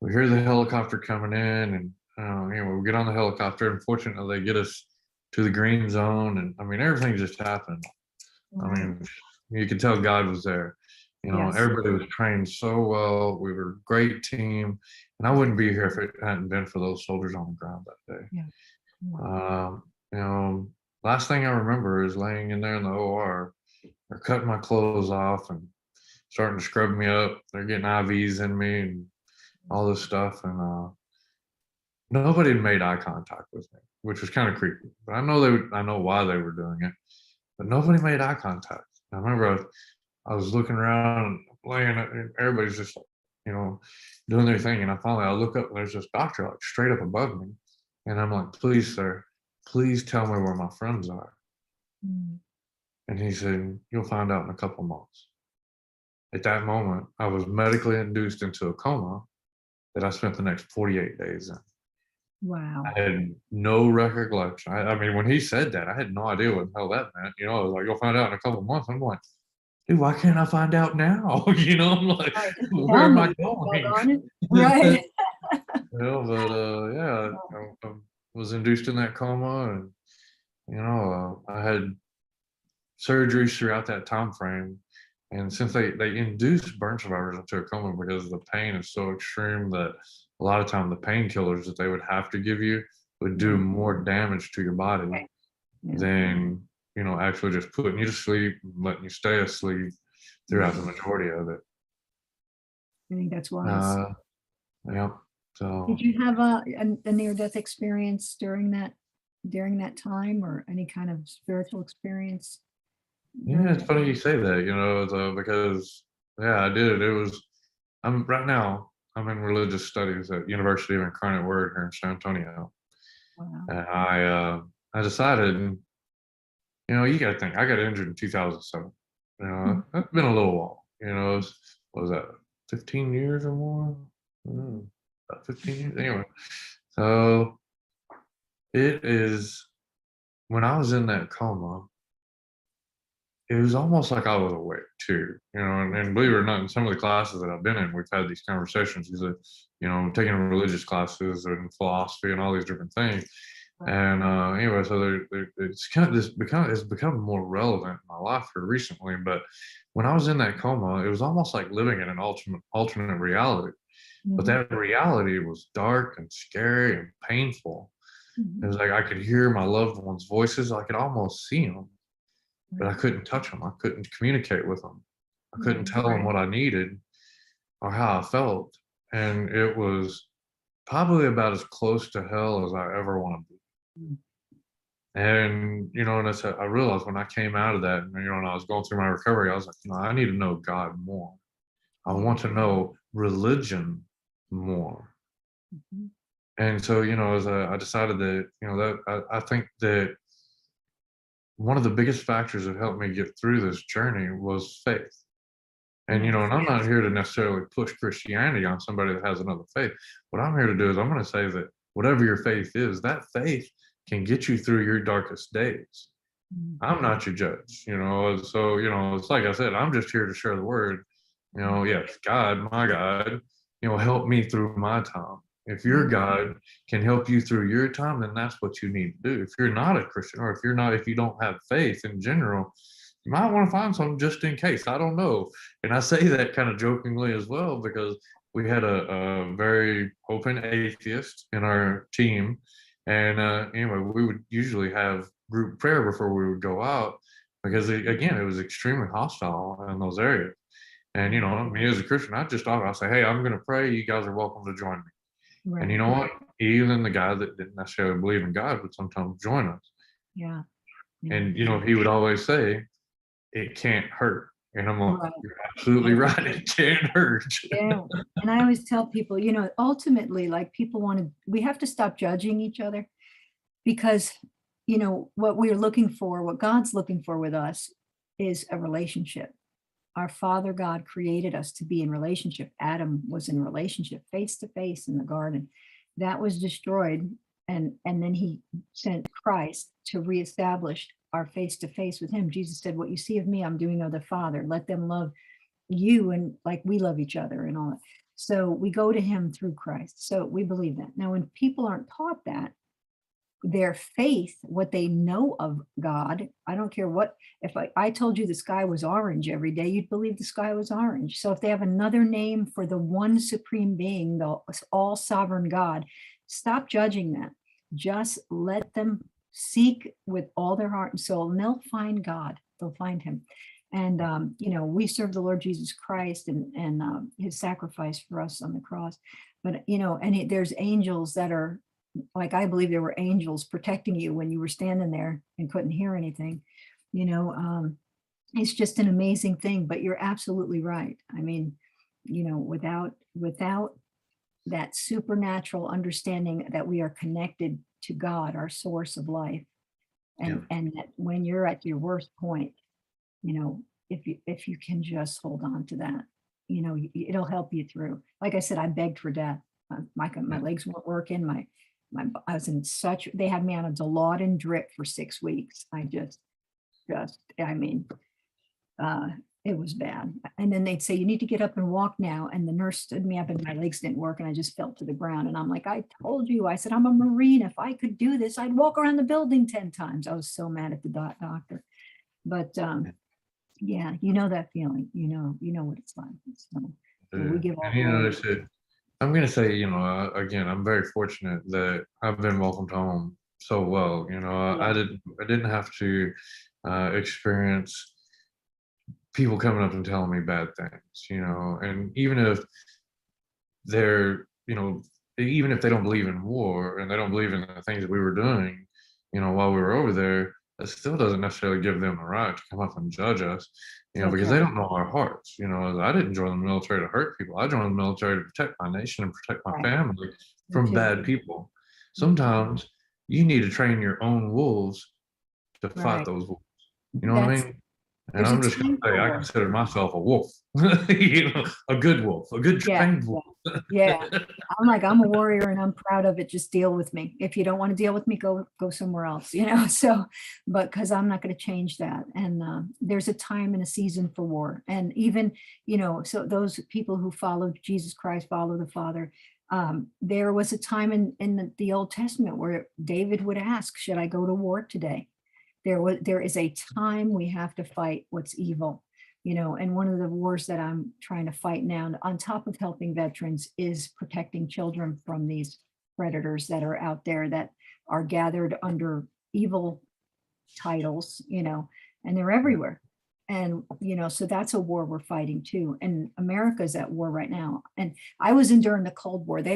We hear the helicopter coming in, and we get on the helicopter. Unfortunately, they get us to the green zone, and I mean, everything just happened. I Right. mean, you could tell God was there. Yes. Everybody was trained so well. We were a great team, and I wouldn't be here if it hadn't been for those soldiers on the ground that day. Yeah. Yeah. Um, you know, last thing I remember is laying in there in the OR. They're cutting my clothes off and starting to scrub me up. They're getting IVs in me and all this stuff, and nobody made eye contact with me, which was kind of creepy. But I know why they were doing it, but nobody made eye contact. I remember I was looking around, laying, and everybody's just, you know, doing their thing. And I look up, and there's this doctor like straight up above me, and I'm like, "Please, sir, please tell me where my friends are." Mm, And he said, "You'll find out in a couple months." At that moment, I was medically induced into a coma that I spent the next 48 days in. wow. I had no recollection. I mean, when he said that, I had no idea what the hell that meant. I was like, "You'll find out in a couple months." I'm like, dude, why can't I find out now? I'm like, Right. Just where tell am I me. going? Doggone it. Right. But yeah, I was induced in that coma, and I had surgeries throughout that time frame. And since they induce burn survivors into a coma because the pain is so extreme that a lot of time the painkillers that they would have to give you would do Right. more damage to your body Right. Yeah. than actually just putting you to sleep and letting you stay asleep throughout the Right. majority of it. I think that's wise. Uh, yeah. Did So you have a near-death experience during that time, or any kind of spiritual experience yeah, during it's that? funny you say that. Because yeah, I did. I'm right now. I'm in religious studies at University of Incarnate Word here in San Antonio, Wow. and I decided. You got to think. I got injured in 2007. Mhm. That's been a little while. What was that, 15 years or more? About 15 years. Anyway, so it is when I was in that coma. It was almost like I was awake too, and believe it or not, in some of the classes that I've been in, we've had these conversations because, taking religious classes and philosophy and all these different things. And anyway, so it's kind of it's become more relevant in my life here recently. But when I was in that coma, it was almost like living in an alternate reality. But Mhm, that reality was dark and scary and painful. It mhm. was like I could hear my loved ones' voices. I could almost see them, but I Right, couldn't touch them. I couldn't communicate with them. I couldn't right. tell them what I needed or how I felt. And it was probably about as close to hell as I ever want to be. Mm, And and I realized when I came out of that, and I was going through my recovery, I was like, I need to know God more. I yeah. want to know religion more. Mhm. And so, as I decided that, that I think that one of the biggest factors that helped me get through this journey was faith. And Yes. and I'm not here to necessarily push Christianity on somebody that has another faith. What I'm here to do is I'm going to say that whatever your faith is, that faith can get you through your darkest days. Mm, I'm not your judge, so it's like I said, I'm just here to share the word. mm, Yes, God, my God, help me through my time. If your yeah, God can help you through your time, then that's what you need to do. If you're not a Christian, or if you don't have faith in general, you might want to find something just in case. I don't know. And I say that kind of jokingly as well, because we had a very open atheist in our team. And anyway, we would usually have group prayer before we would go out, because again, it was extremely hostile in those areas. And yeah. me as a Christian, I just thought, I say, hey, I'm going to pray. You guys are welcome to join me. And you Right. know what? Even the guy that didn't necessarily believe in God would sometimes join us. Yeah. Yeah. And he would always say, "It can't hurt." And I'm like, Right. "You're absolutely Yeah. right. It can't hurt." Yeah. And I always tell people, ultimately, like people we have to stop judging each other because, what God's looking for with us is a relationship. Our Father God created us to be in relationship. Adam was in relationship face to face in the garden. That was destroyed. And then he sent Christ to reestablish our face to face with him. Jesus said, what you see of me, I'm doing of the Father. Let them love you and like we love each other and all that. So we go to him through Christ. So we believe that. Now, when people aren't taught that, their faith, what they know of God, I don't care what, if I told you the sky was orange every day, you'd believe the sky was orange. So if they have another name for the one supreme being, the all sovereign God, stop judging that. Just let them seek with all their heart and soul, and they'll find God. They'll find him. And we serve the Lord Jesus Christ and his sacrifice for us on the cross. But there's angels that are like, I believe there were angels protecting you when you were standing there and couldn't hear anything. You know, it's just an amazing thing. But you're absolutely right. I mean, without that supernatural understanding that we are connected to God, our source of life, Yeah. and that when you're at your worst point, you know, if you can just hold on to that, it'll help you through. Like I said, I begged for death. My Yeah. legs weren't working. I was in such. They had me on a Dilaudid drip for 6 weeks. I mean, uh, it was bad. And then they'd say, you need to get up and walk now. And the nurse stood me up and my legs didn't work and I just fell to the ground. And I'm like, I told you, I said, I'm a Marine. If I could do this, I'd walk around the building 10 times. I was so mad at the doctor. But yeah, you know that feeling, you know what it's like. So we give all And glory. I'm gonna say, again, I'm very fortunate that I've been welcomed home so well. Yeah, I didn't have to experience people coming up and telling me bad things. And they're, you know, even if they don't believe in war and they don't believe in the things that we were doing, while we were over there, that still doesn't necessarily give them the right to come up and judge us, that's because they right. don't know our hearts. I didn't join the military to hurt people. I joined the military to protect my nation and protect my Right. family Me from too. bad people. Me too. Sometimes you need to train your own wolves to fight Right. those wolves. You know what I That's mean? And There's a I'm just gonna time say for I war. consider myself a wolf, a good wolf, a good Yeah, trained yeah, wolf. yeah. I'm a warrior and I'm proud of it. Just deal with me. If you don't want to deal with me, go somewhere else, So, but because I'm not going to change that. And there's a time and a season for war. And even, so those people who follow Jesus Christ, follow the Father, There was a time in the Old Testament where David would ask, should I go to war today? There is a time we have to fight what's evil, and one of the wars that I'm trying to fight now, on top of helping veterans, is protecting children from these predators that are out there that are gathered under evil titles, and they're everywhere. And, so that's a war we're fighting too. And America's at war right now. And I was in during the Cold War. They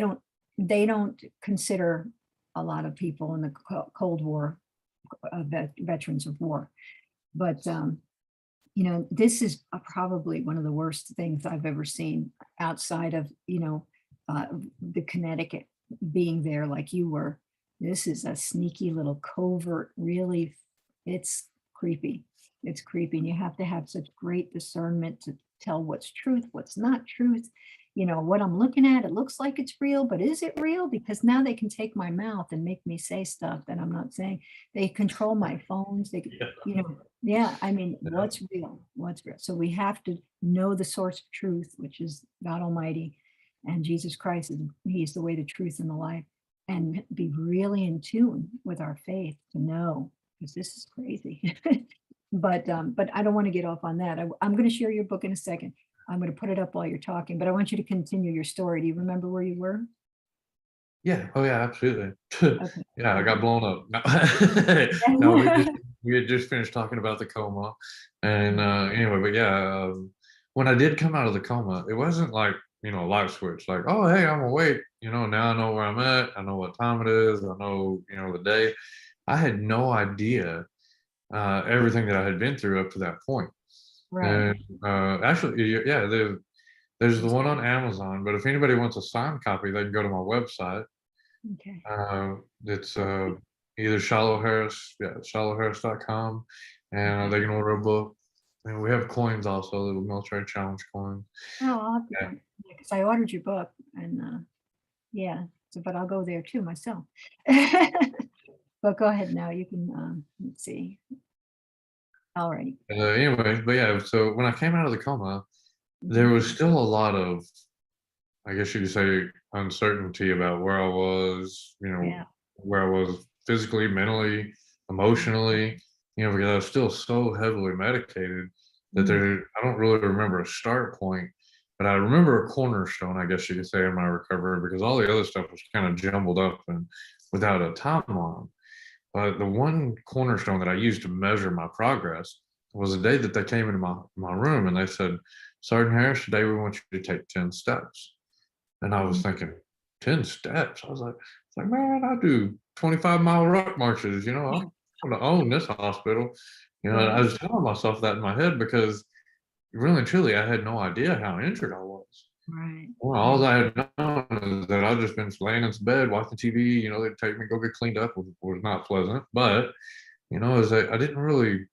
don't consider a lot of people in the Cold War veterans of war. But, this is probably one of the worst things I've ever seen outside of, the Connecticut being there like you were. This is a sneaky little covert, really, it's creepy. It's creepy. And you have to have such great discernment to tell what's truth, what's not truth. What I'm looking at, it looks like it's real, but is it real? Because now they can take my mouth and make me say stuff that I'm not saying. They control my phones. Yeah. Yeah, I mean, Yeah. what's real? What's real? So we have to know the source of truth, which is God Almighty, and Jesus Christ. He's the way, the truth, and the life, and be really in tune with our faith to know, because this is crazy. But I don't want to get off on that. I'm going to share your book in a second. I'm going to put it up while you're talking, but I want you to continue your story. Do you remember where you were? Yeah. Oh, yeah. Absolutely. Okay. Yeah, I got blown up. No, no, we had just finished talking about the coma, and anyway, but yeah, when I did come out of the coma, it wasn't like a light switch, like, oh, hey, I'm awake. Now I know where I'm at. I know what time it is. I know the day. I had no idea everything that I had been through up to that point. Right. And actually, yeah, there's the one on Amazon, but if anybody wants a signed copy, they can go to my website. Okay. It's either Shiloh Harris, yeah, shilohharris.com, and they can order a book. And we have coins also, the military challenge coin. Oh, I'll have to Yeah. go, because I ordered your book, and yeah, but I'll go there too myself. But go ahead now. You can, let's see. All right. Anyway, but yeah, so when I came out of the coma, there was still a lot of, I guess you could say, uncertainty about where I was, Yeah. where I was physically, mentally, emotionally, because I was still so heavily medicated that I don't really remember a start point, but I remember a cornerstone, I guess you could say, in my recovery, because all the other stuff was kind of jumbled up and without a timeline. But the one cornerstone that I used to measure my progress was the day that they came into my room and they said, Sergeant Harris, today we want you to take 10 steps. And I was thinking, 10 steps? I was like, man, I do 25-mile ruck marches, I'm gonna own this hospital. I was telling myself that in my head because really and truly, I had no idea how injured I was. Right. Well, all I had known is that I'd just been laying in bed watching TV, they'd take me, go get cleaned up, was not pleasant. But, is that I didn't really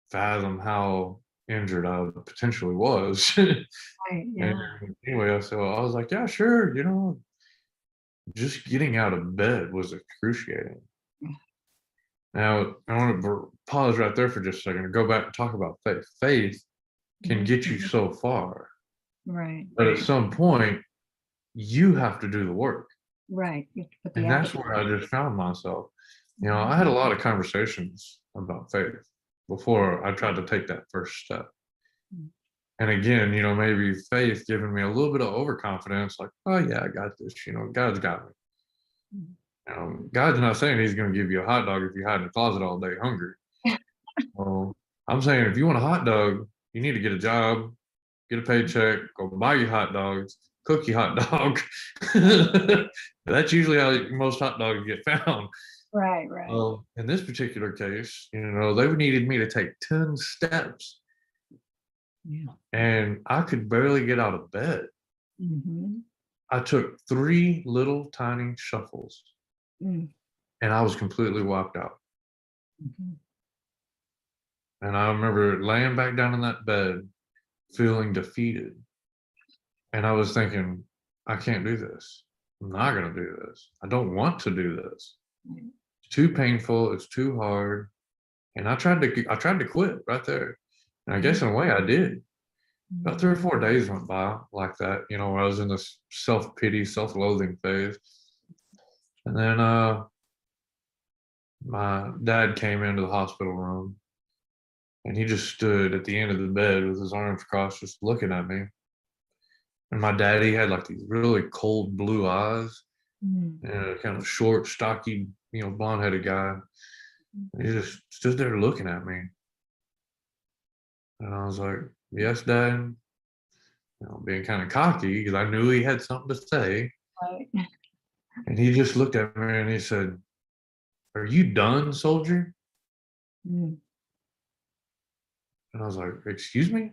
fathom how injured I potentially was. Right. And Yeah. anyway, so I was like, yeah, sure, just getting out of bed was excruciating. Now, I want to pause right there for just a second and go back and talk about faith. Faith can get you so far, Right. but at some point, you have to do the work. Right. You have to put the And that's effort. where I just found myself. I had a lot of conversations about faith before I tried to take that first step. And again, maybe faith giving me a little bit of overconfidence, like, oh yeah, I got this, God's got me. God's not saying he's going to give you a hot dog if you hide in the closet all day hungry. Well, I'm saying if you want a hot dog, you need to get a job, get a paycheck, go buy you hot dogs, cook you hot dog. That's usually how most hot dogs get found. Right. Right. In this particular case, they needed me to take 10 steps Yeah. and I could barely get out of bed. I took 3 little tiny shuffles and I was completely wiped out. And I remember laying back down in that bed feeling defeated. And I was thinking, I can't do this. I'm not going to do this. I don't want to do this. It's too painful. It's too hard. And I tried to quit right there. And I guess in a way I did. About Mm. 3 or 4 days went by like that, where I was in this self-pity, self-loathing phase. And then my dad came into the hospital room and he just stood at the end of the bed with his arms crossed, just looking at me. And my daddy had like these really cold blue eyes Mm. and a kind of short, stocky, blonde headed guy. Mm. And he just stood there looking at me. And I was like, yes, dad. Being kind of cocky because I knew he had something to say. Right. And he just looked at me and he said, are you done, soldier? Mm. And I was like, excuse me?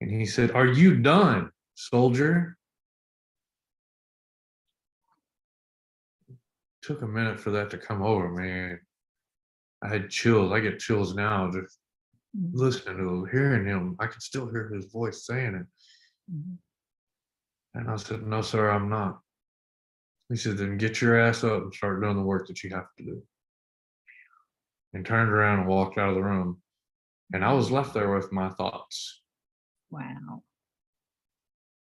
And he said, are you done, soldier? Took a minute for that to come over me. I had chills. I get chills now just Mm. listening to him, hearing him. I can still hear his voice saying it. Mhm. And I said, no, sir, I'm not. He said, then get your ass up and start doing the work that you have to do. And turned around and walked out of the room. And I was left there with my thoughts. Wow.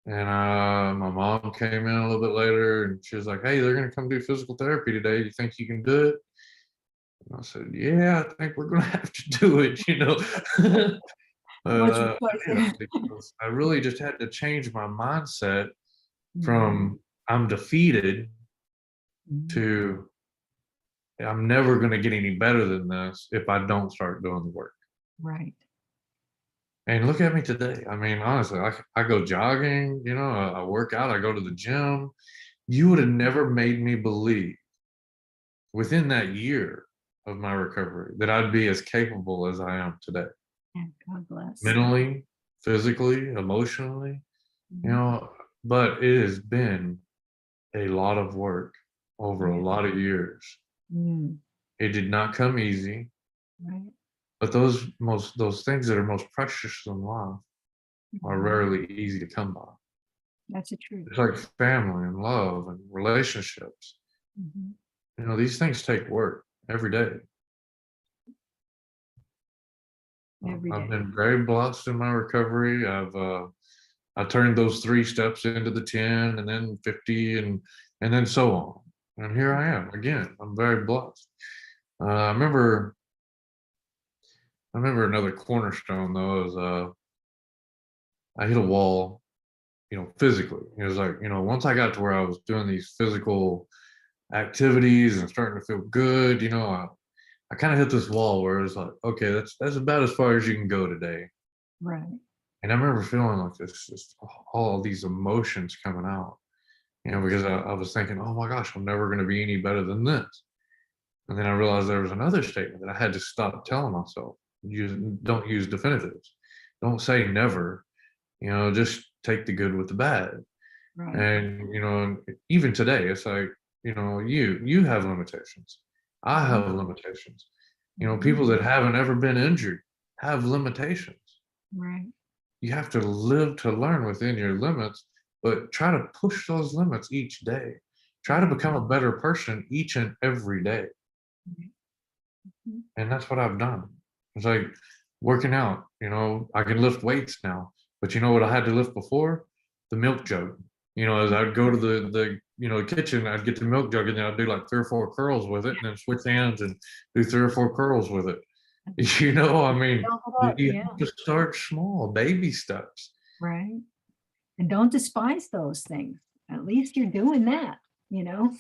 And my mom came in a little bit later and she was like, hey, they're going to come do physical therapy today. You think you can do it? And I said, yeah, I think we're going to have to do it. What's your Because I really just had to change my mindset Mhm. from I'm defeated Mhm. to I'm never going to get any better than this if I don't start doing the work. Right. And look at me today. I mean, honestly, I go jogging, I work out, I go to the gym. You would have never made me believe within that year of my recovery that I'd be as capable as I am today, Yeah, God bless. mentally, physically, emotionally, you Mhm. know, but it has been a lot of work over a Yeah. lot of years. Mm. It did not come easy, Right. but those things that are most precious in life are Mhm. rarely easy to come by. That's the truth. It's like family and love and relationships. Mhm. These things take work every day. Every I've day. been very blessed in my recovery. I turned those 3 steps into the 10 and then 50 and then so on. And here I am again. I'm very blessed. Uh, I remember I remember another cornerstone though is I hit a wall, physically. It was like, once I got to where I was doing these physical activities and starting to feel good, I kind of hit this wall where it was like, okay, that's about as far as you can go today. Right. And I remember feeling like this, just all these emotions coming out, because I was thinking, oh my gosh, I'm never going to be any better than this. And then I realized there was another statement that I had to stop telling myself. Don't use definitives. Don't say never. Just take the good with the bad. Right. And even today, it's like you have limitations. I Mhm. have limitations. Mhm. People that haven't ever been injured have limitations. Right. You have to live to learn within your limits, but try to push those limits each day. Try to Right. become a better person each and every day. Right. Mhm. And that's what I've done. It's like working out, I can lift weights now, but you know what I had to lift before? The milk jug. As I'd go to the kitchen, I'd get the milk jug and then I'd do like 3 or 4 curls with it and then switch hands and do 3 or 4 curls with it. I mean, Double up. you Yeah. have to start small, baby steps. Right. And don't despise those things. At least you're doing that, you know.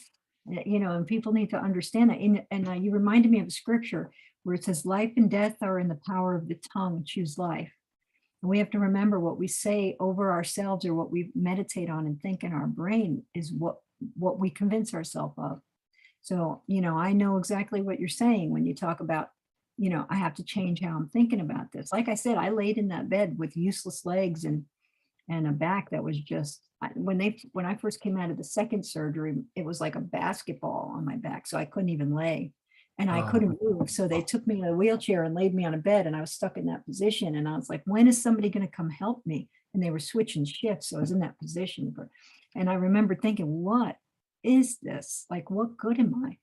And people need to understand that. And you reminded me of a scripture where it says, life and death are in the power of the tongue, choose life. And we have to remember what we say over ourselves or what we meditate on and think in our brain is what we convince ourselves of. So, I know exactly what you're saying when you talk about, I have to change how I'm thinking about this. Like I said, I laid in that bed with useless legs and a back that was just when I first came out of the second surgery, it was like a basketball on my back, so I couldn't even lay and I Uh, couldn't move. So they took me in a wheelchair and laid me on a bed and I was stuck in that position. And I was like, when is somebody going to come help me? And they were switching shifts. So I was in that position and I remember thinking, what is this? Like, what good am I?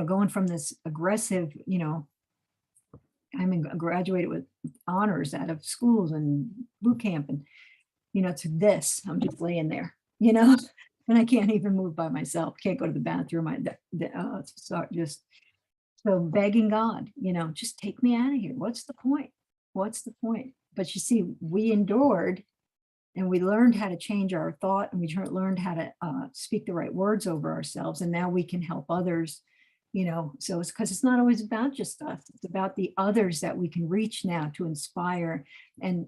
Going from this aggressive, I graduated with honors out of schools and boot camp and, to this, I'm just laying there, and I can't even move by myself, can't go to the bathroom. So just so begging God, just take me out of here. What's the point? What's the point? But you see, we endured and we learned how to change our thought, and we learned how to speak the right words over ourselves. And now we can help others, so it's because it's not always about just us. It's about the others that we can reach now to inspire and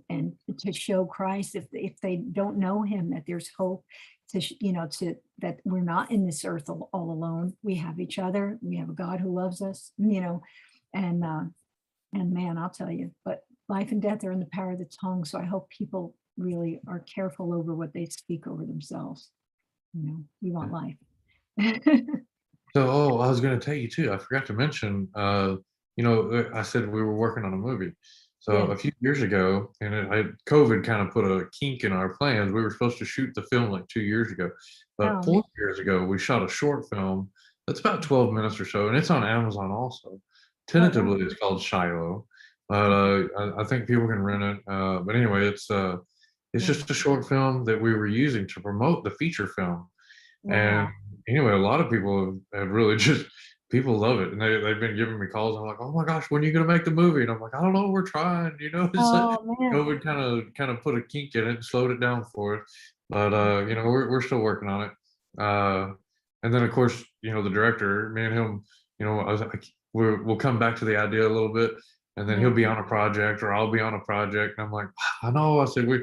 to show Christ if they don't know him, that there's hope to that we're not in this earth all alone. We have each other. We have a God who loves us, and man, I'll tell you, but life and death are in the power of the tongue. So I hope people really are careful over what they speak over themselves. We want life. So, I was going to tell you too. I forgot to mention. I said we were working on a movie. So Yeah. a few years ago, and COVID kind of put a kink in our plans. We were supposed to shoot the film like 2 years ago, but Oh, man. 4 years ago we shot a short film that's about 12 minutes or so, and it's on Amazon also. Oh, wow. Tentatively, it's called Shiloh, but I think people can rent it. But anyway, it's Yeah. just a short film that we were using to promote the feature film. And Wow. anyway, a lot of people have really just people love it, and they've been giving me calls. I'm like, oh my gosh, when are you gonna make the movie? And I'm like, I don't know, we're trying. It's like Oh, man. COVID kind of put a kink in it and slowed it down for us. But we're still working on it. And then of course, the director, me and him, I was like, we'll come back to the idea a little bit, and then he'll Yeah. be on a project or I'll be on a project. And I'm like, I know. I said, we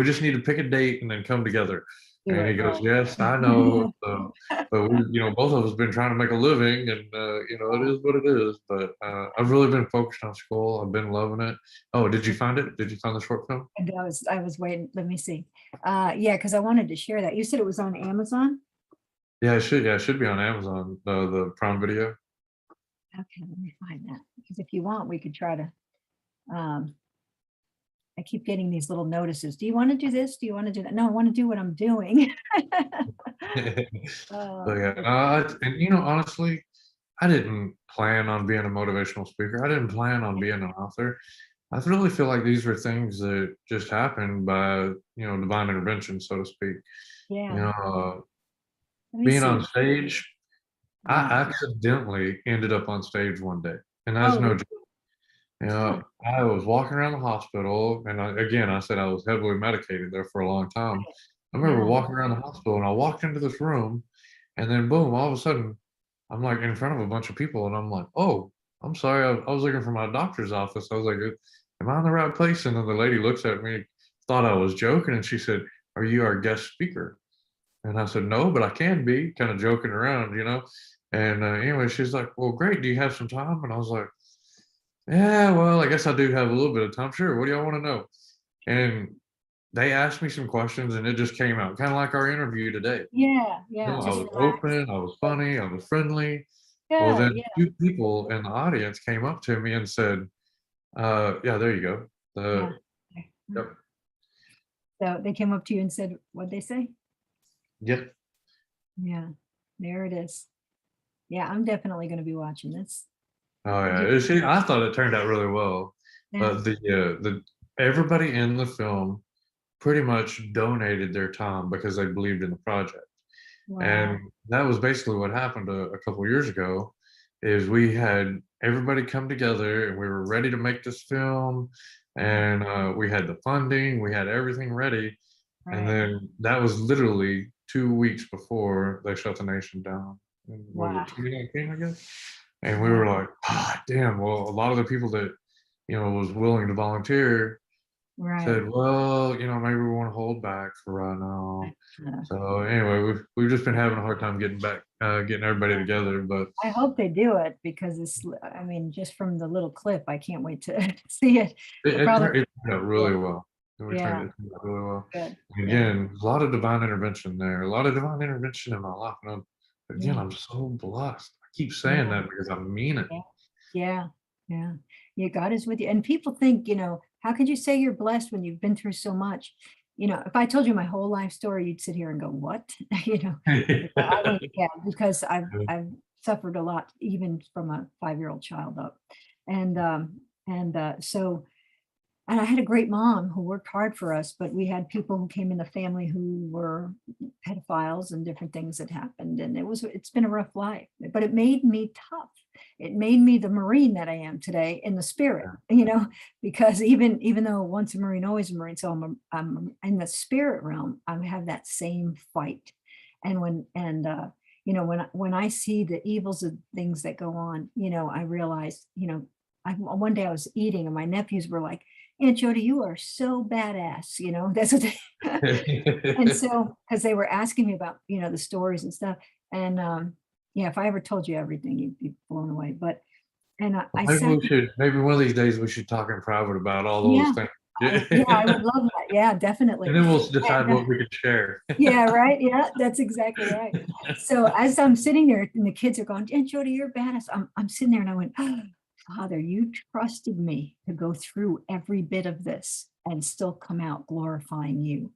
just need to pick a date and then come together. Do And he it. goes, Right. yes, I know. So, but we, both of us been trying to make a living, and it is what it is. But I've really been focused on school. I've been loving it. Oh, did you find it? Did you find the short film? And I was waiting. Let me see. Yeah, because I wanted to share that. You said it was on Amazon. Yeah, it should. Yeah, it should be on Amazon, the Prime Video. Okay, let me find that. Because if you want, we could try to. Um, I keep getting these little notices. Do you want to do this? Do you want to do that? No, I want to do what I'm doing. So Oh, yeah, and honestly, I didn't plan on being a motivational speaker. I didn't plan on being an author. I really feel like these were things that just happened by divine intervention, so to speak. You yeah. know, Let me being on see. stage, I Yeah. accidentally ended up on stage one day, and that's Oh, no joke. huh. I was walking around the hospital, and again, I said I was heavily medicated there for a long time. I remember Yeah. walking around the hospital, and I walked into this room, and then boom, all of a sudden, I'm like in front of a bunch of people, and I'm like, oh, I'm sorry, I was looking for my doctor's office. I was like, am I in the right place? And then the lady looks at me, thought I was joking, and she said, are you our guest speaker? And I said, no, but I can be, kind of joking around. And anyway, she's like, well, great. Do you have some time? And I was like, yeah, well, I guess I do have a little bit of time. Sure. What do y'all want to know? And they asked me some questions, and it just came out, kind of like our interview today. Yeah. Yeah. I Just was relax. open, I was funny, I was friendly. Well, Good. then Yeah. two people in the audience came up to me and said, yeah, there you go. Yeah. Yep, So they came up to you and said, what'd they say? yep. Yeah. There it is. Yeah, I'm definitely going to be watching this. Oh Did yeah. you? I thought it turned out really well. Yeah. But the everybody in the film pretty much donated their time because they believed in the project. And Wow. that was basically what happened a couple years ago is we had everybody come together and we were ready to make this film, and we had the funding, we had everything ready. And Right. then that was literally 2 weeks before they shut the nation down. What was Wow. it, 2019, I guess? And we Yeah. were like, ah, damn, well, a lot of the people that, was willing to volunteer Right. said, well, maybe we want to hold back for right now. Uh, So anyway, we've just been having a hard time getting everybody together. But I hope they do it because I mean, just from the little clip, I can't wait to see it. it, I it, probably, turned, it turned out yeah, really well. yeah, It turned out really well. good. And Yeah, again, a lot of divine intervention there, a lot of divine intervention in my life. And again, yeah, I'm so blessed. I keep saying yeah, that because I mean it. yeah, yeah, yeah. Yeah, God is with you. And people think, how could you say you're blessed when you've been through so much? If I told you my whole life story, you'd sit here and go, what? I wouldn't, yeah, because I've suffered a lot, even from a 5-year-old child up. And so And I had a great mom who worked hard for us, but we had people who came in the family who were pedophiles and different things that happened. And it's been a rough life, but it made me tough. It made me the Marine that I am today in the spirit, because even though once a Marine, always a Marine. So I'm in the spirit realm, I have that same fight. And when I see the evils of things that go on, I realized, one day I was eating and my nephews were like, Aunt Jodi, you are so badass, that's what they, and so, because they were asking me about, the stories and stuff. And yeah, if I ever told you everything, you'd be blown away. But, and I Maybe sat, we should, maybe one of these days we should talk in private about all those yeah, things. yeah, I would love that. Yeah, definitely. And then we'll decide And, what we can share. yeah, right. Yeah, that's exactly right. So as I'm sitting there and the kids are going, Aunt Jodi, you're badass. I'm sitting there and I went, oh, Father, you trusted me to go through every bit of this and still come out glorifying you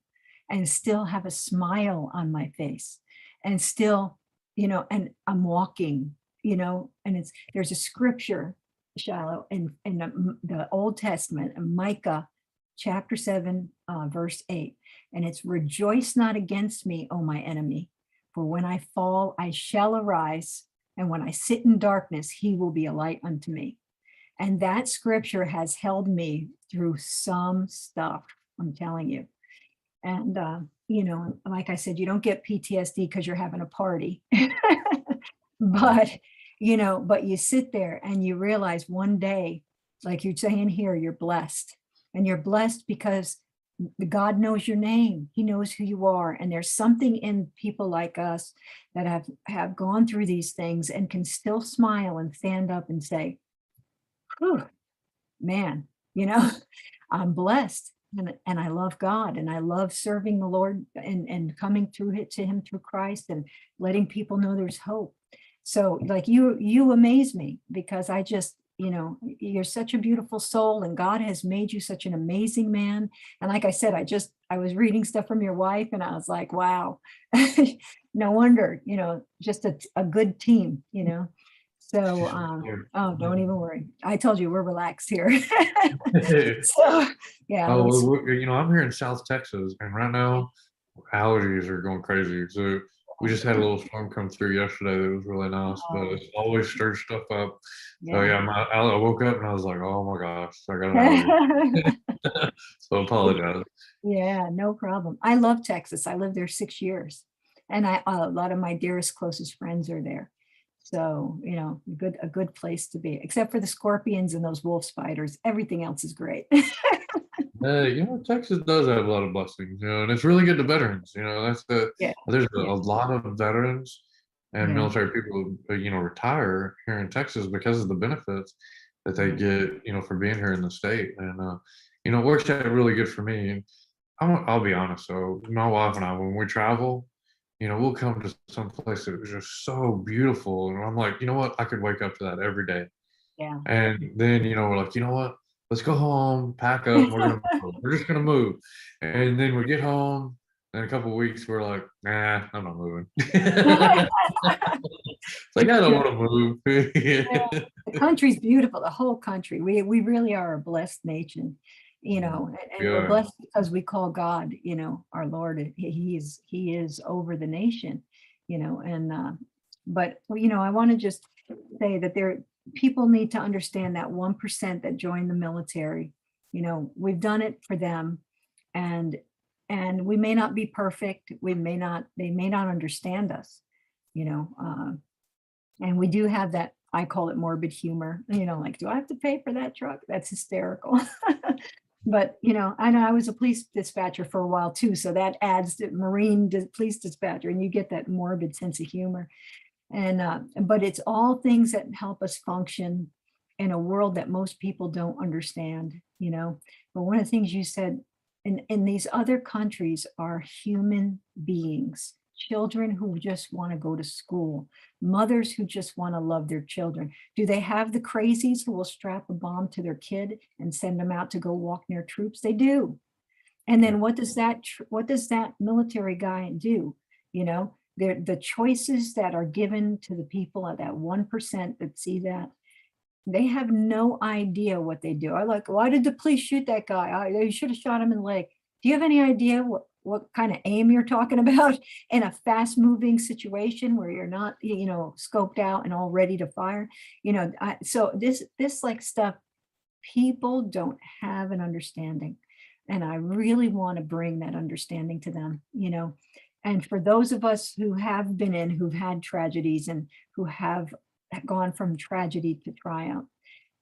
and still have a smile on my face and still, and I'm walking, and there's a scripture, Shiloh, in the Old Testament, in Micah chapter 7, verse 8. And it's rejoice not against me, O my enemy, for when I fall, I shall arise. And when I sit in darkness, he will be a light unto me. And that scripture has held me through some stuff, I'm telling you. And, like I said, you don't get PTSD because you're having a party. but, but you sit there and you realize one day, like you're saying here, you're blessed. And you're blessed because God knows your name. He knows who you are. And there's something in people like us that have gone through these things and can still smile and stand up and say, "Whew, man, I'm blessed and I love God and I love serving the Lord and coming through it to him through Christ and letting people know there's hope." So like you amaze me because I just, you're such a beautiful soul and God has made you such an amazing man. And like I said, I was reading stuff from your wife and I was like, wow, no wonder, just a good team, So, oh, don't even worry. I told you we're relaxed here. So, yeah, Oh, let's, well, I'm here in South Texas, and right now allergies are going crazy. So we just had a little storm come through yesterday that was really nice, but oh, it's always stirs stuff up. So yeah. yeah, I woke up and I was like, oh my gosh, I got an allergy. So apologize. Yeah, no problem. I love Texas. I lived there 6 years and a lot of my dearest, closest friends are there. So, a good place to be, except for the scorpions and those wolf spiders. Everything else is great. Texas does have a lot of blessings, and it's really good to veterans. Yeah, There's a yeah, lot of veterans and yeah, military people, retire here in Texas because of the benefits that they yeah. get, for being here in the state. And, it works out really good for me. And I'll be honest, so my wife and I, when we travel, we'll come to some place that was just so beautiful. And I'm like, you know what? I could wake up to that every day. Yeah. And then, we're like, you know what? Let's go home, pack up, and we're just gonna move. And then we get home, in a couple of weeks, we're like, nah, I'm not moving. It's like I don't Yeah, want to move. yeah. The country's beautiful, the whole country. We really are a blessed nation, We and we're are. blessed because we call God, our Lord. He is over the nation, and but I want to just say that people need to understand that 1% that join the military. We've done it for them, and we may not be perfect. They may not understand us, you know. And we do have that, I call it morbid humor, like, do I have to pay for that truck? That's hysterical. But, I know I was a police dispatcher for a while too. So that adds to police dispatcher, and you get that morbid sense of humor. And, but it's all things that help us function in a world that most people don't understand. But one of the things you said in these other countries are human beings, children who just want to go to school, mothers who just want to love their children. Do they have the crazies who will strap a bomb to their kid and send them out to go walk near troops? They do. And then what does that military guy do? The choices that are given to the people at that 1% that see that, They have no idea what they do. I like, why did the police shoot that guy? You should have shot him in the leg. Do you have any idea what kind of aim you're talking about in a fast moving situation where you're not, scoped out and all ready to fire? So this like stuff, people don't have an understanding. And I really want to bring that understanding to them. And for those of us who have been who've had tragedies and who have gone from tragedy to triumph,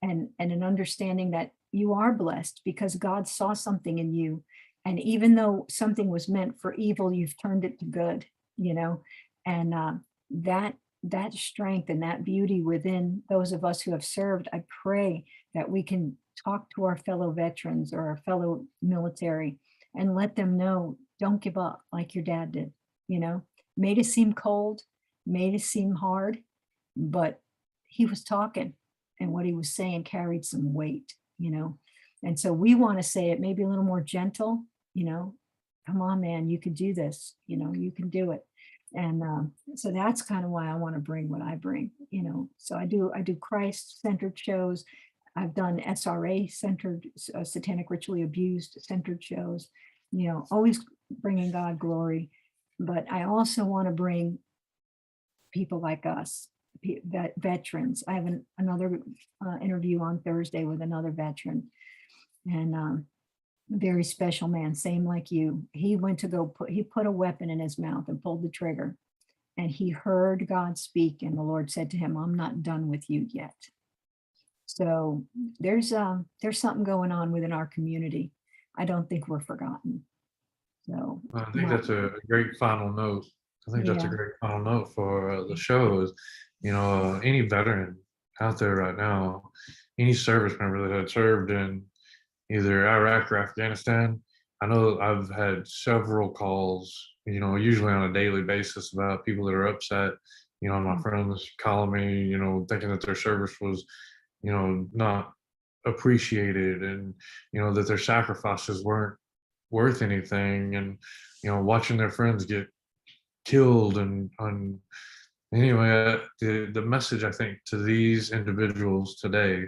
and an understanding that you are blessed because God saw something in you. And even though something was meant for evil, you've turned it to good, you know, and that that strength and that beauty within those of us who have served, I pray that we can talk to our fellow veterans or our fellow military and let them know, don't give up like your dad did, you know, made it seem cold, made it seem hard, but he was talking and what he was saying carried some weight. And so we want to say it maybe a little more gentle, you know, come on, man, you could do this, you can do it. And so that's kind of why I want to bring what I bring. So I do Christ-centered shows. I've done SRA-centered, satanic ritually abused centered shows, always bringing God glory. But I also want to bring people like us, veterans. I have another interview on Thursday with another veteran, and very special man, same like you. He went to he put a weapon in his mouth and pulled the trigger, and he heard God speak, and the Lord said to him, "I'm not done with you yet." So there's something going on within our community. I don't think we're forgotten. So I think that's a great final note. I think that's a yeah, great final note for the show is, any veteran out there right now, any service member that had served in either Iraq or Afghanistan. I know I've had several calls, usually on a daily basis about people that are upset. My friends calling me, thinking that their service was, not appreciated and, that their sacrifices weren't worth anything and, watching their friends get killed and anyway, the message I think to these individuals today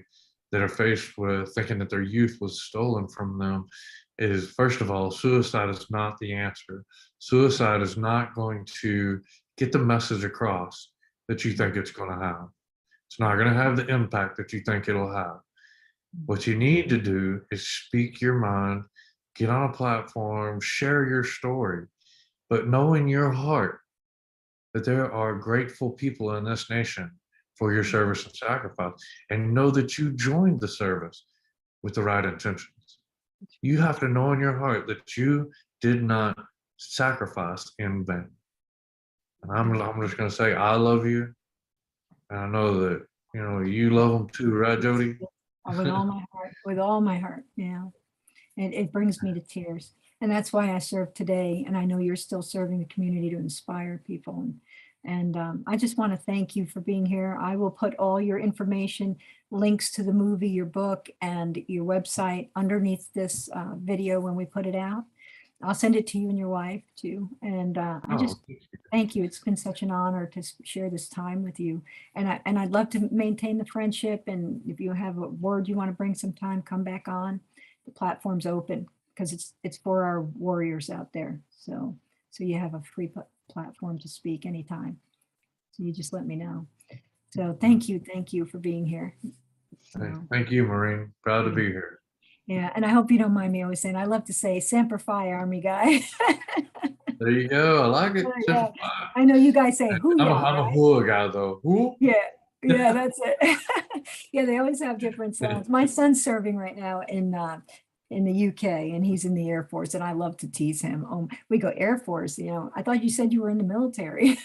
that are faced with thinking that their youth was stolen from them is, first of all, suicide is not the answer. Suicide is not going to get the message across that you think it's going to have. It's not going to have the impact that you think it'll have. What you need to do is speak your mind, get on a platform, share your story, but know in your heart that there are grateful people in this nation for your service and sacrifice, and know that you joined the service with the right intentions. You have to know in your heart that you did not sacrifice in vain. And I'm just going to say, I love you. And I know that, you love them too, right, Jodi? with all my heart, with all my heart. Yeah. It brings me to tears. And that's why I serve today. And I know you're still serving the community to inspire people. And I just want to thank you for being here. I will put all your information, links to the movie, your book, and your website underneath this video when we put it out. I'll send it to you and your wife too. And I just thank you. It's been such an honor to share this time with you. And I'd love to maintain the friendship. And if you have a word you want to bring sometime, come back on. The platform's open because it's for our warriors out there. So you have a free platform to speak anytime. So you just let me know. So thank you for being here. So, Thank you, Maureen. Proud to be here. yeah, and I hope you don't mind me always saying, I love to say Semper Fi, Army guy. There you go. I like it. Yeah, I know you guys say who. I'm a hoo guy though. Who? Yeah, that's it. Yeah, they always have different sounds. My son's serving right now in the UK, and he's in the Air Force, and I love to tease him. We go Air Force. I thought you said you were in the military.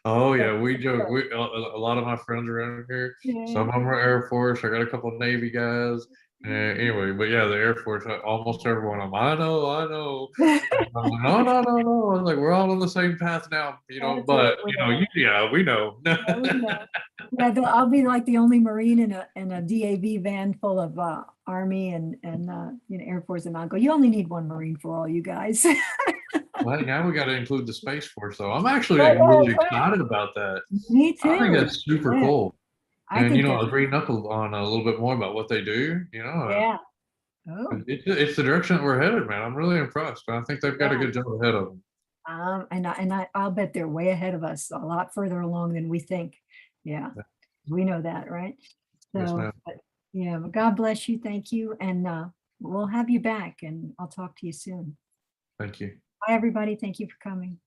Oh yeah, we joke. A lot of my friends around here. Some of them are Air Force. I got a couple of Navy guys. Anyway, but yeah, the Air Force. Almost everyone. I know. No. I was like, we're all on the same path now, But yeah, we know. Yeah, I'll be like the only Marine in a DAV van full of Army and Air Force, and I'll go, you only need one Marine for all you guys. Well, now we got to include the Space Force, though. I'm actually Right, like right, really right. excited about that. Me I think too. that's super Yeah, cool. I And think I that's, was reading up on a little bit more about what they do. yeah. Oh, It's the direction that we're headed, man. I'm really impressed. I think they've got a yeah. good job ahead of them. I'll bet they're way ahead of us, a lot further along than we think. Yeah, we know that, right? Yes, So, ma'am. but yeah, but God bless you. Thank you. And we'll have you back and I'll talk to you soon. Thank you. Bye, everybody. Thank you for coming.